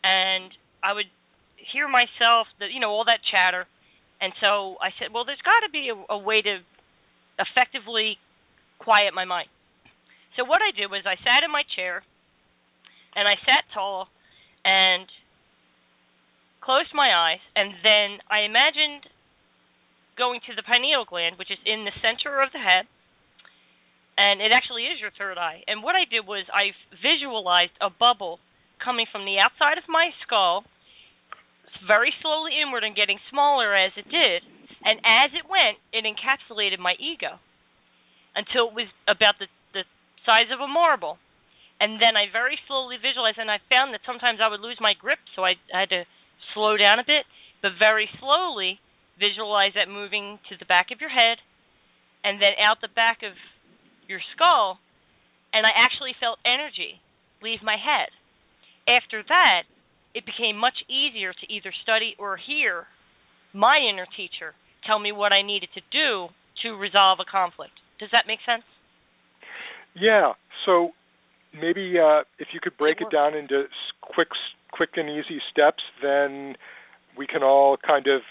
and I would hear myself, all that chatter. And so I said, well, there's got to be a way to effectively quiet my mind. So what I did was I sat in my chair, and I sat tall and closed my eyes, and then I imagined going to the pineal gland, which is in the center of the head, and it actually is your third eye. And what I did was I visualized a bubble coming from the outside of my skull, very slowly inward and getting smaller as it did, and as it went, it encapsulated my ego until it was about the size of a marble. And then I very slowly visualized, and I found that sometimes I would lose my grip, so I had to slow down a bit, but very slowly visualize that moving to the back of your head and then out the back of your skull, and I actually felt energy leave my head. After that, it became much easier to either study or hear my inner teacher tell me what I needed to do to resolve a conflict. Does that make sense?
Yeah. So maybe if you could break it down into quick and easy steps, then we can all kind of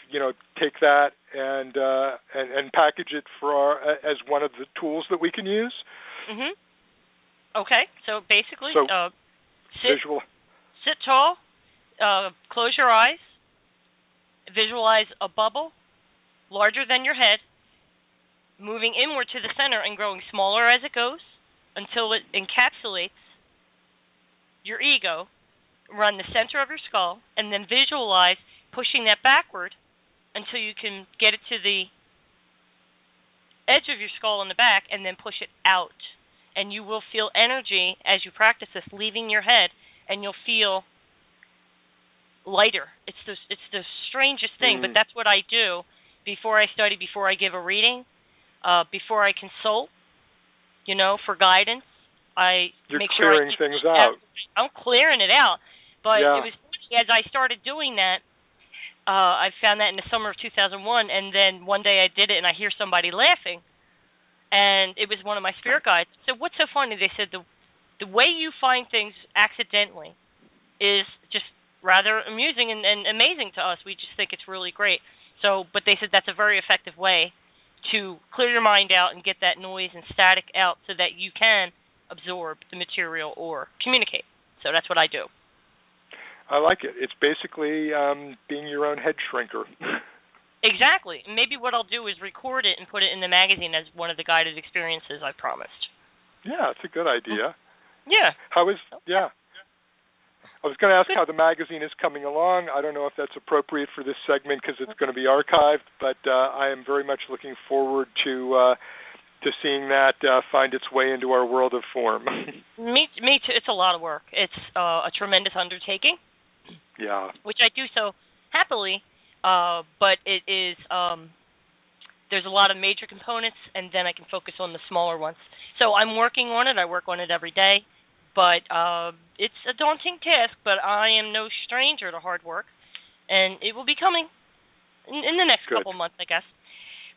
take that and package it for as one of the tools that we can use.
Okay. So basically, sit tall, close your eyes, visualize a bubble larger than your head, moving inward to the center and growing smaller as it goes until it encapsulates your ego, run the center of your skull, and then visualize pushing that backward until you can get it to the edge of your skull in the back, and then push it out. And you will feel energy as you practice this leaving your head, and you'll feel lighter. It's the strangest thing, but that's what I do before I study, before I give a reading, before I consult, for guidance.
You're
make sure
clearing things out.
I'm clearing it out. But it was funny, as I started doing that, I found that in the summer of 2001, and then one day I did it, and I hear somebody laughing, and it was one of my spirit guides. So what's so funny? They said the way you find things accidentally is just rather amusing and amazing to us. We just think it's really great. So, but they said that's a very effective way to clear your mind out and get that noise and static out so that you can absorb the material or communicate. So that's what I do.
I like it. It's basically being your own head shrinker.
Exactly. Maybe what I'll do is record it and put it in the magazine as one of the guided experiences I promised.
Yeah, it's a good idea.
Yeah.
Yeah. I was going to ask how the magazine is coming along. I don't know if that's appropriate for this segment because it's going to be archived, but I am very much looking forward to seeing that find its way into our world of form.
Me too. It's a lot of work. It's a tremendous undertaking.
Yeah.
Which I do so happily, but it is there's a lot of major components, and then I can focus on the smaller ones. So I'm working on it. I work on it every day, but it's a daunting task, but I am no stranger to hard work, and it will be coming in the next couple months, I guess.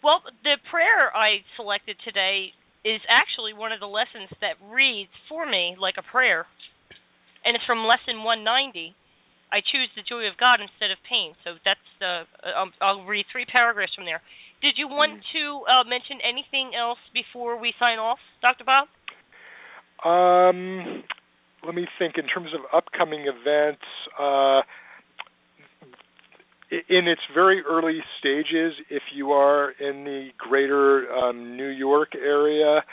Well, the prayer I selected today is actually one of the lessons that reads for me like a prayer, and it's from Lesson 190. I choose the joy of God instead of pain. So that's I'll read 3 paragraphs from there. Did you want to mention anything else before we sign off, Dr. Bob?
Let me think. In terms of upcoming events, in its very early stages, if you are in the greater New York area,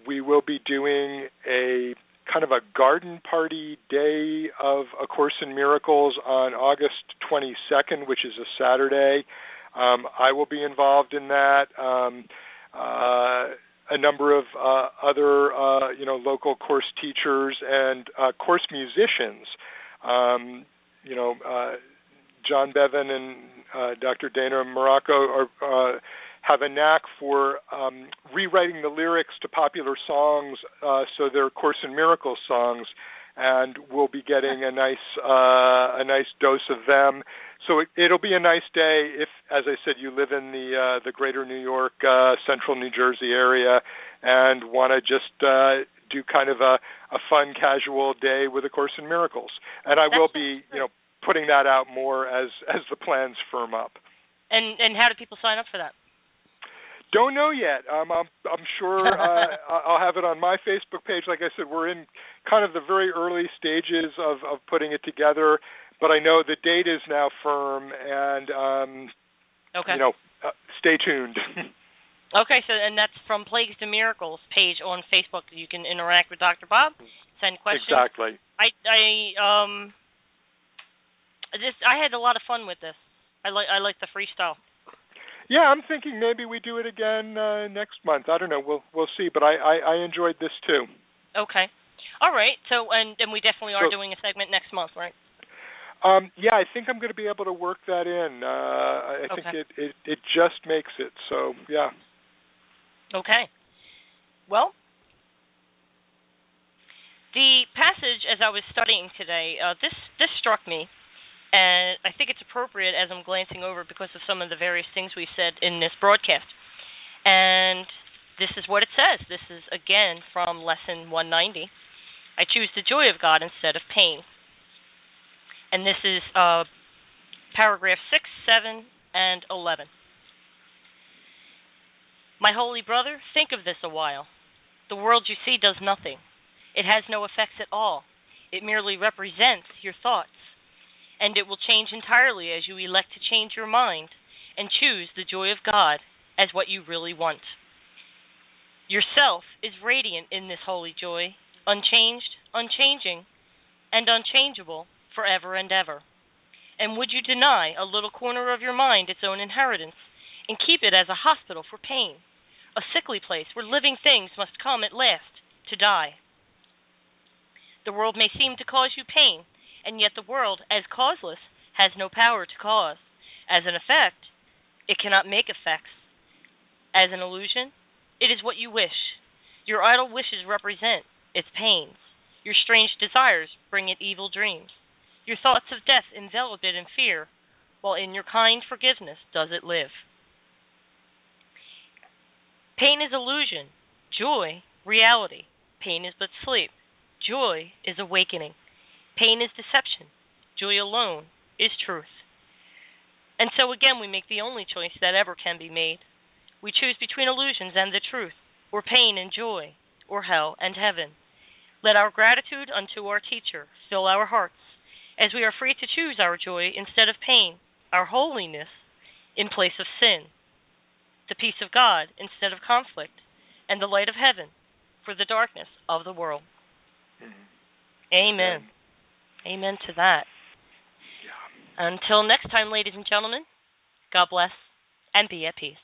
we will be doing a kind of a garden party day of A Course in Miracles on August 22nd, which is a Saturday. I will be involved in that. A number of other, local course teachers and course musicians. John Bevan and Dr. Dana Morocco have a knack for rewriting the lyrics to popular songs so they're Course in Miracles songs, and we'll be getting a nice dose of them. So it'll be a nice day if, as I said, you live in the greater New York, central New Jersey area and want to just do kind of a fun, casual day with A Course in Miracles. And I will be, putting that out more as the plans firm up.
And how do people sign up for that?
Don't know yet. I'm sure I'll have it on my Facebook page. Like I said, we're in kind of the very early stages of putting it together, but I know the date is now firm, and stay tuned.
Okay, so and that's from Plagues to Miracles page on Facebook. You can interact with Dr. Bob, send questions.
Exactly.
I had a lot of fun with this. I like the freestyle.
Yeah, I'm thinking maybe we do it again next month. I don't know. We'll see. But I enjoyed this too. Okay.
All right. So and we definitely are doing a segment next month, right?
Yeah, I think I'm going to be able to work that in. I think it just makes it. So yeah.
Okay. Well, the passage as I was studying today, this struck me. And I think it's appropriate as I'm glancing over because of some of the various things we said in this broadcast. And this is what it says. This is, again, from Lesson 190. I choose the joy of God instead of pain. And this is paragraph 6, 7, and 11. My holy brother, think of this a while. The world you see does nothing. It has no effects at all. It merely represents your thoughts. And it will change entirely as you elect to change your mind and choose the joy of God as what you really want. Yourself is radiant in this holy joy, unchanged, unchanging, and unchangeable forever and ever. And would you deny a little corner of your mind its own inheritance and keep it as a hospital for pain, a sickly place where living things must come at last to die? The world may seem to cause you pain, and yet the world, as causeless, has no power to cause. As an effect, it cannot make effects. As an illusion, it is what you wish. Your idle wishes represent its pains. Your strange desires bring it evil dreams. Your thoughts of death envelop it in fear, while in your kind forgiveness does it live. Pain is illusion. Joy, reality. Pain is but sleep. Joy is awakening. Pain is deception. Joy alone is truth. And so again we make the only choice that ever can be made. We choose between illusions and the truth, or pain and joy, or hell and heaven. Let our gratitude unto our teacher fill our hearts, as we are free to choose our joy instead of pain, our holiness in place of sin, the peace of God instead of conflict, and the light of heaven for the darkness of the world. Amen. Amen to that.
Yeah.
Until next time, ladies and gentlemen, God bless and be at peace.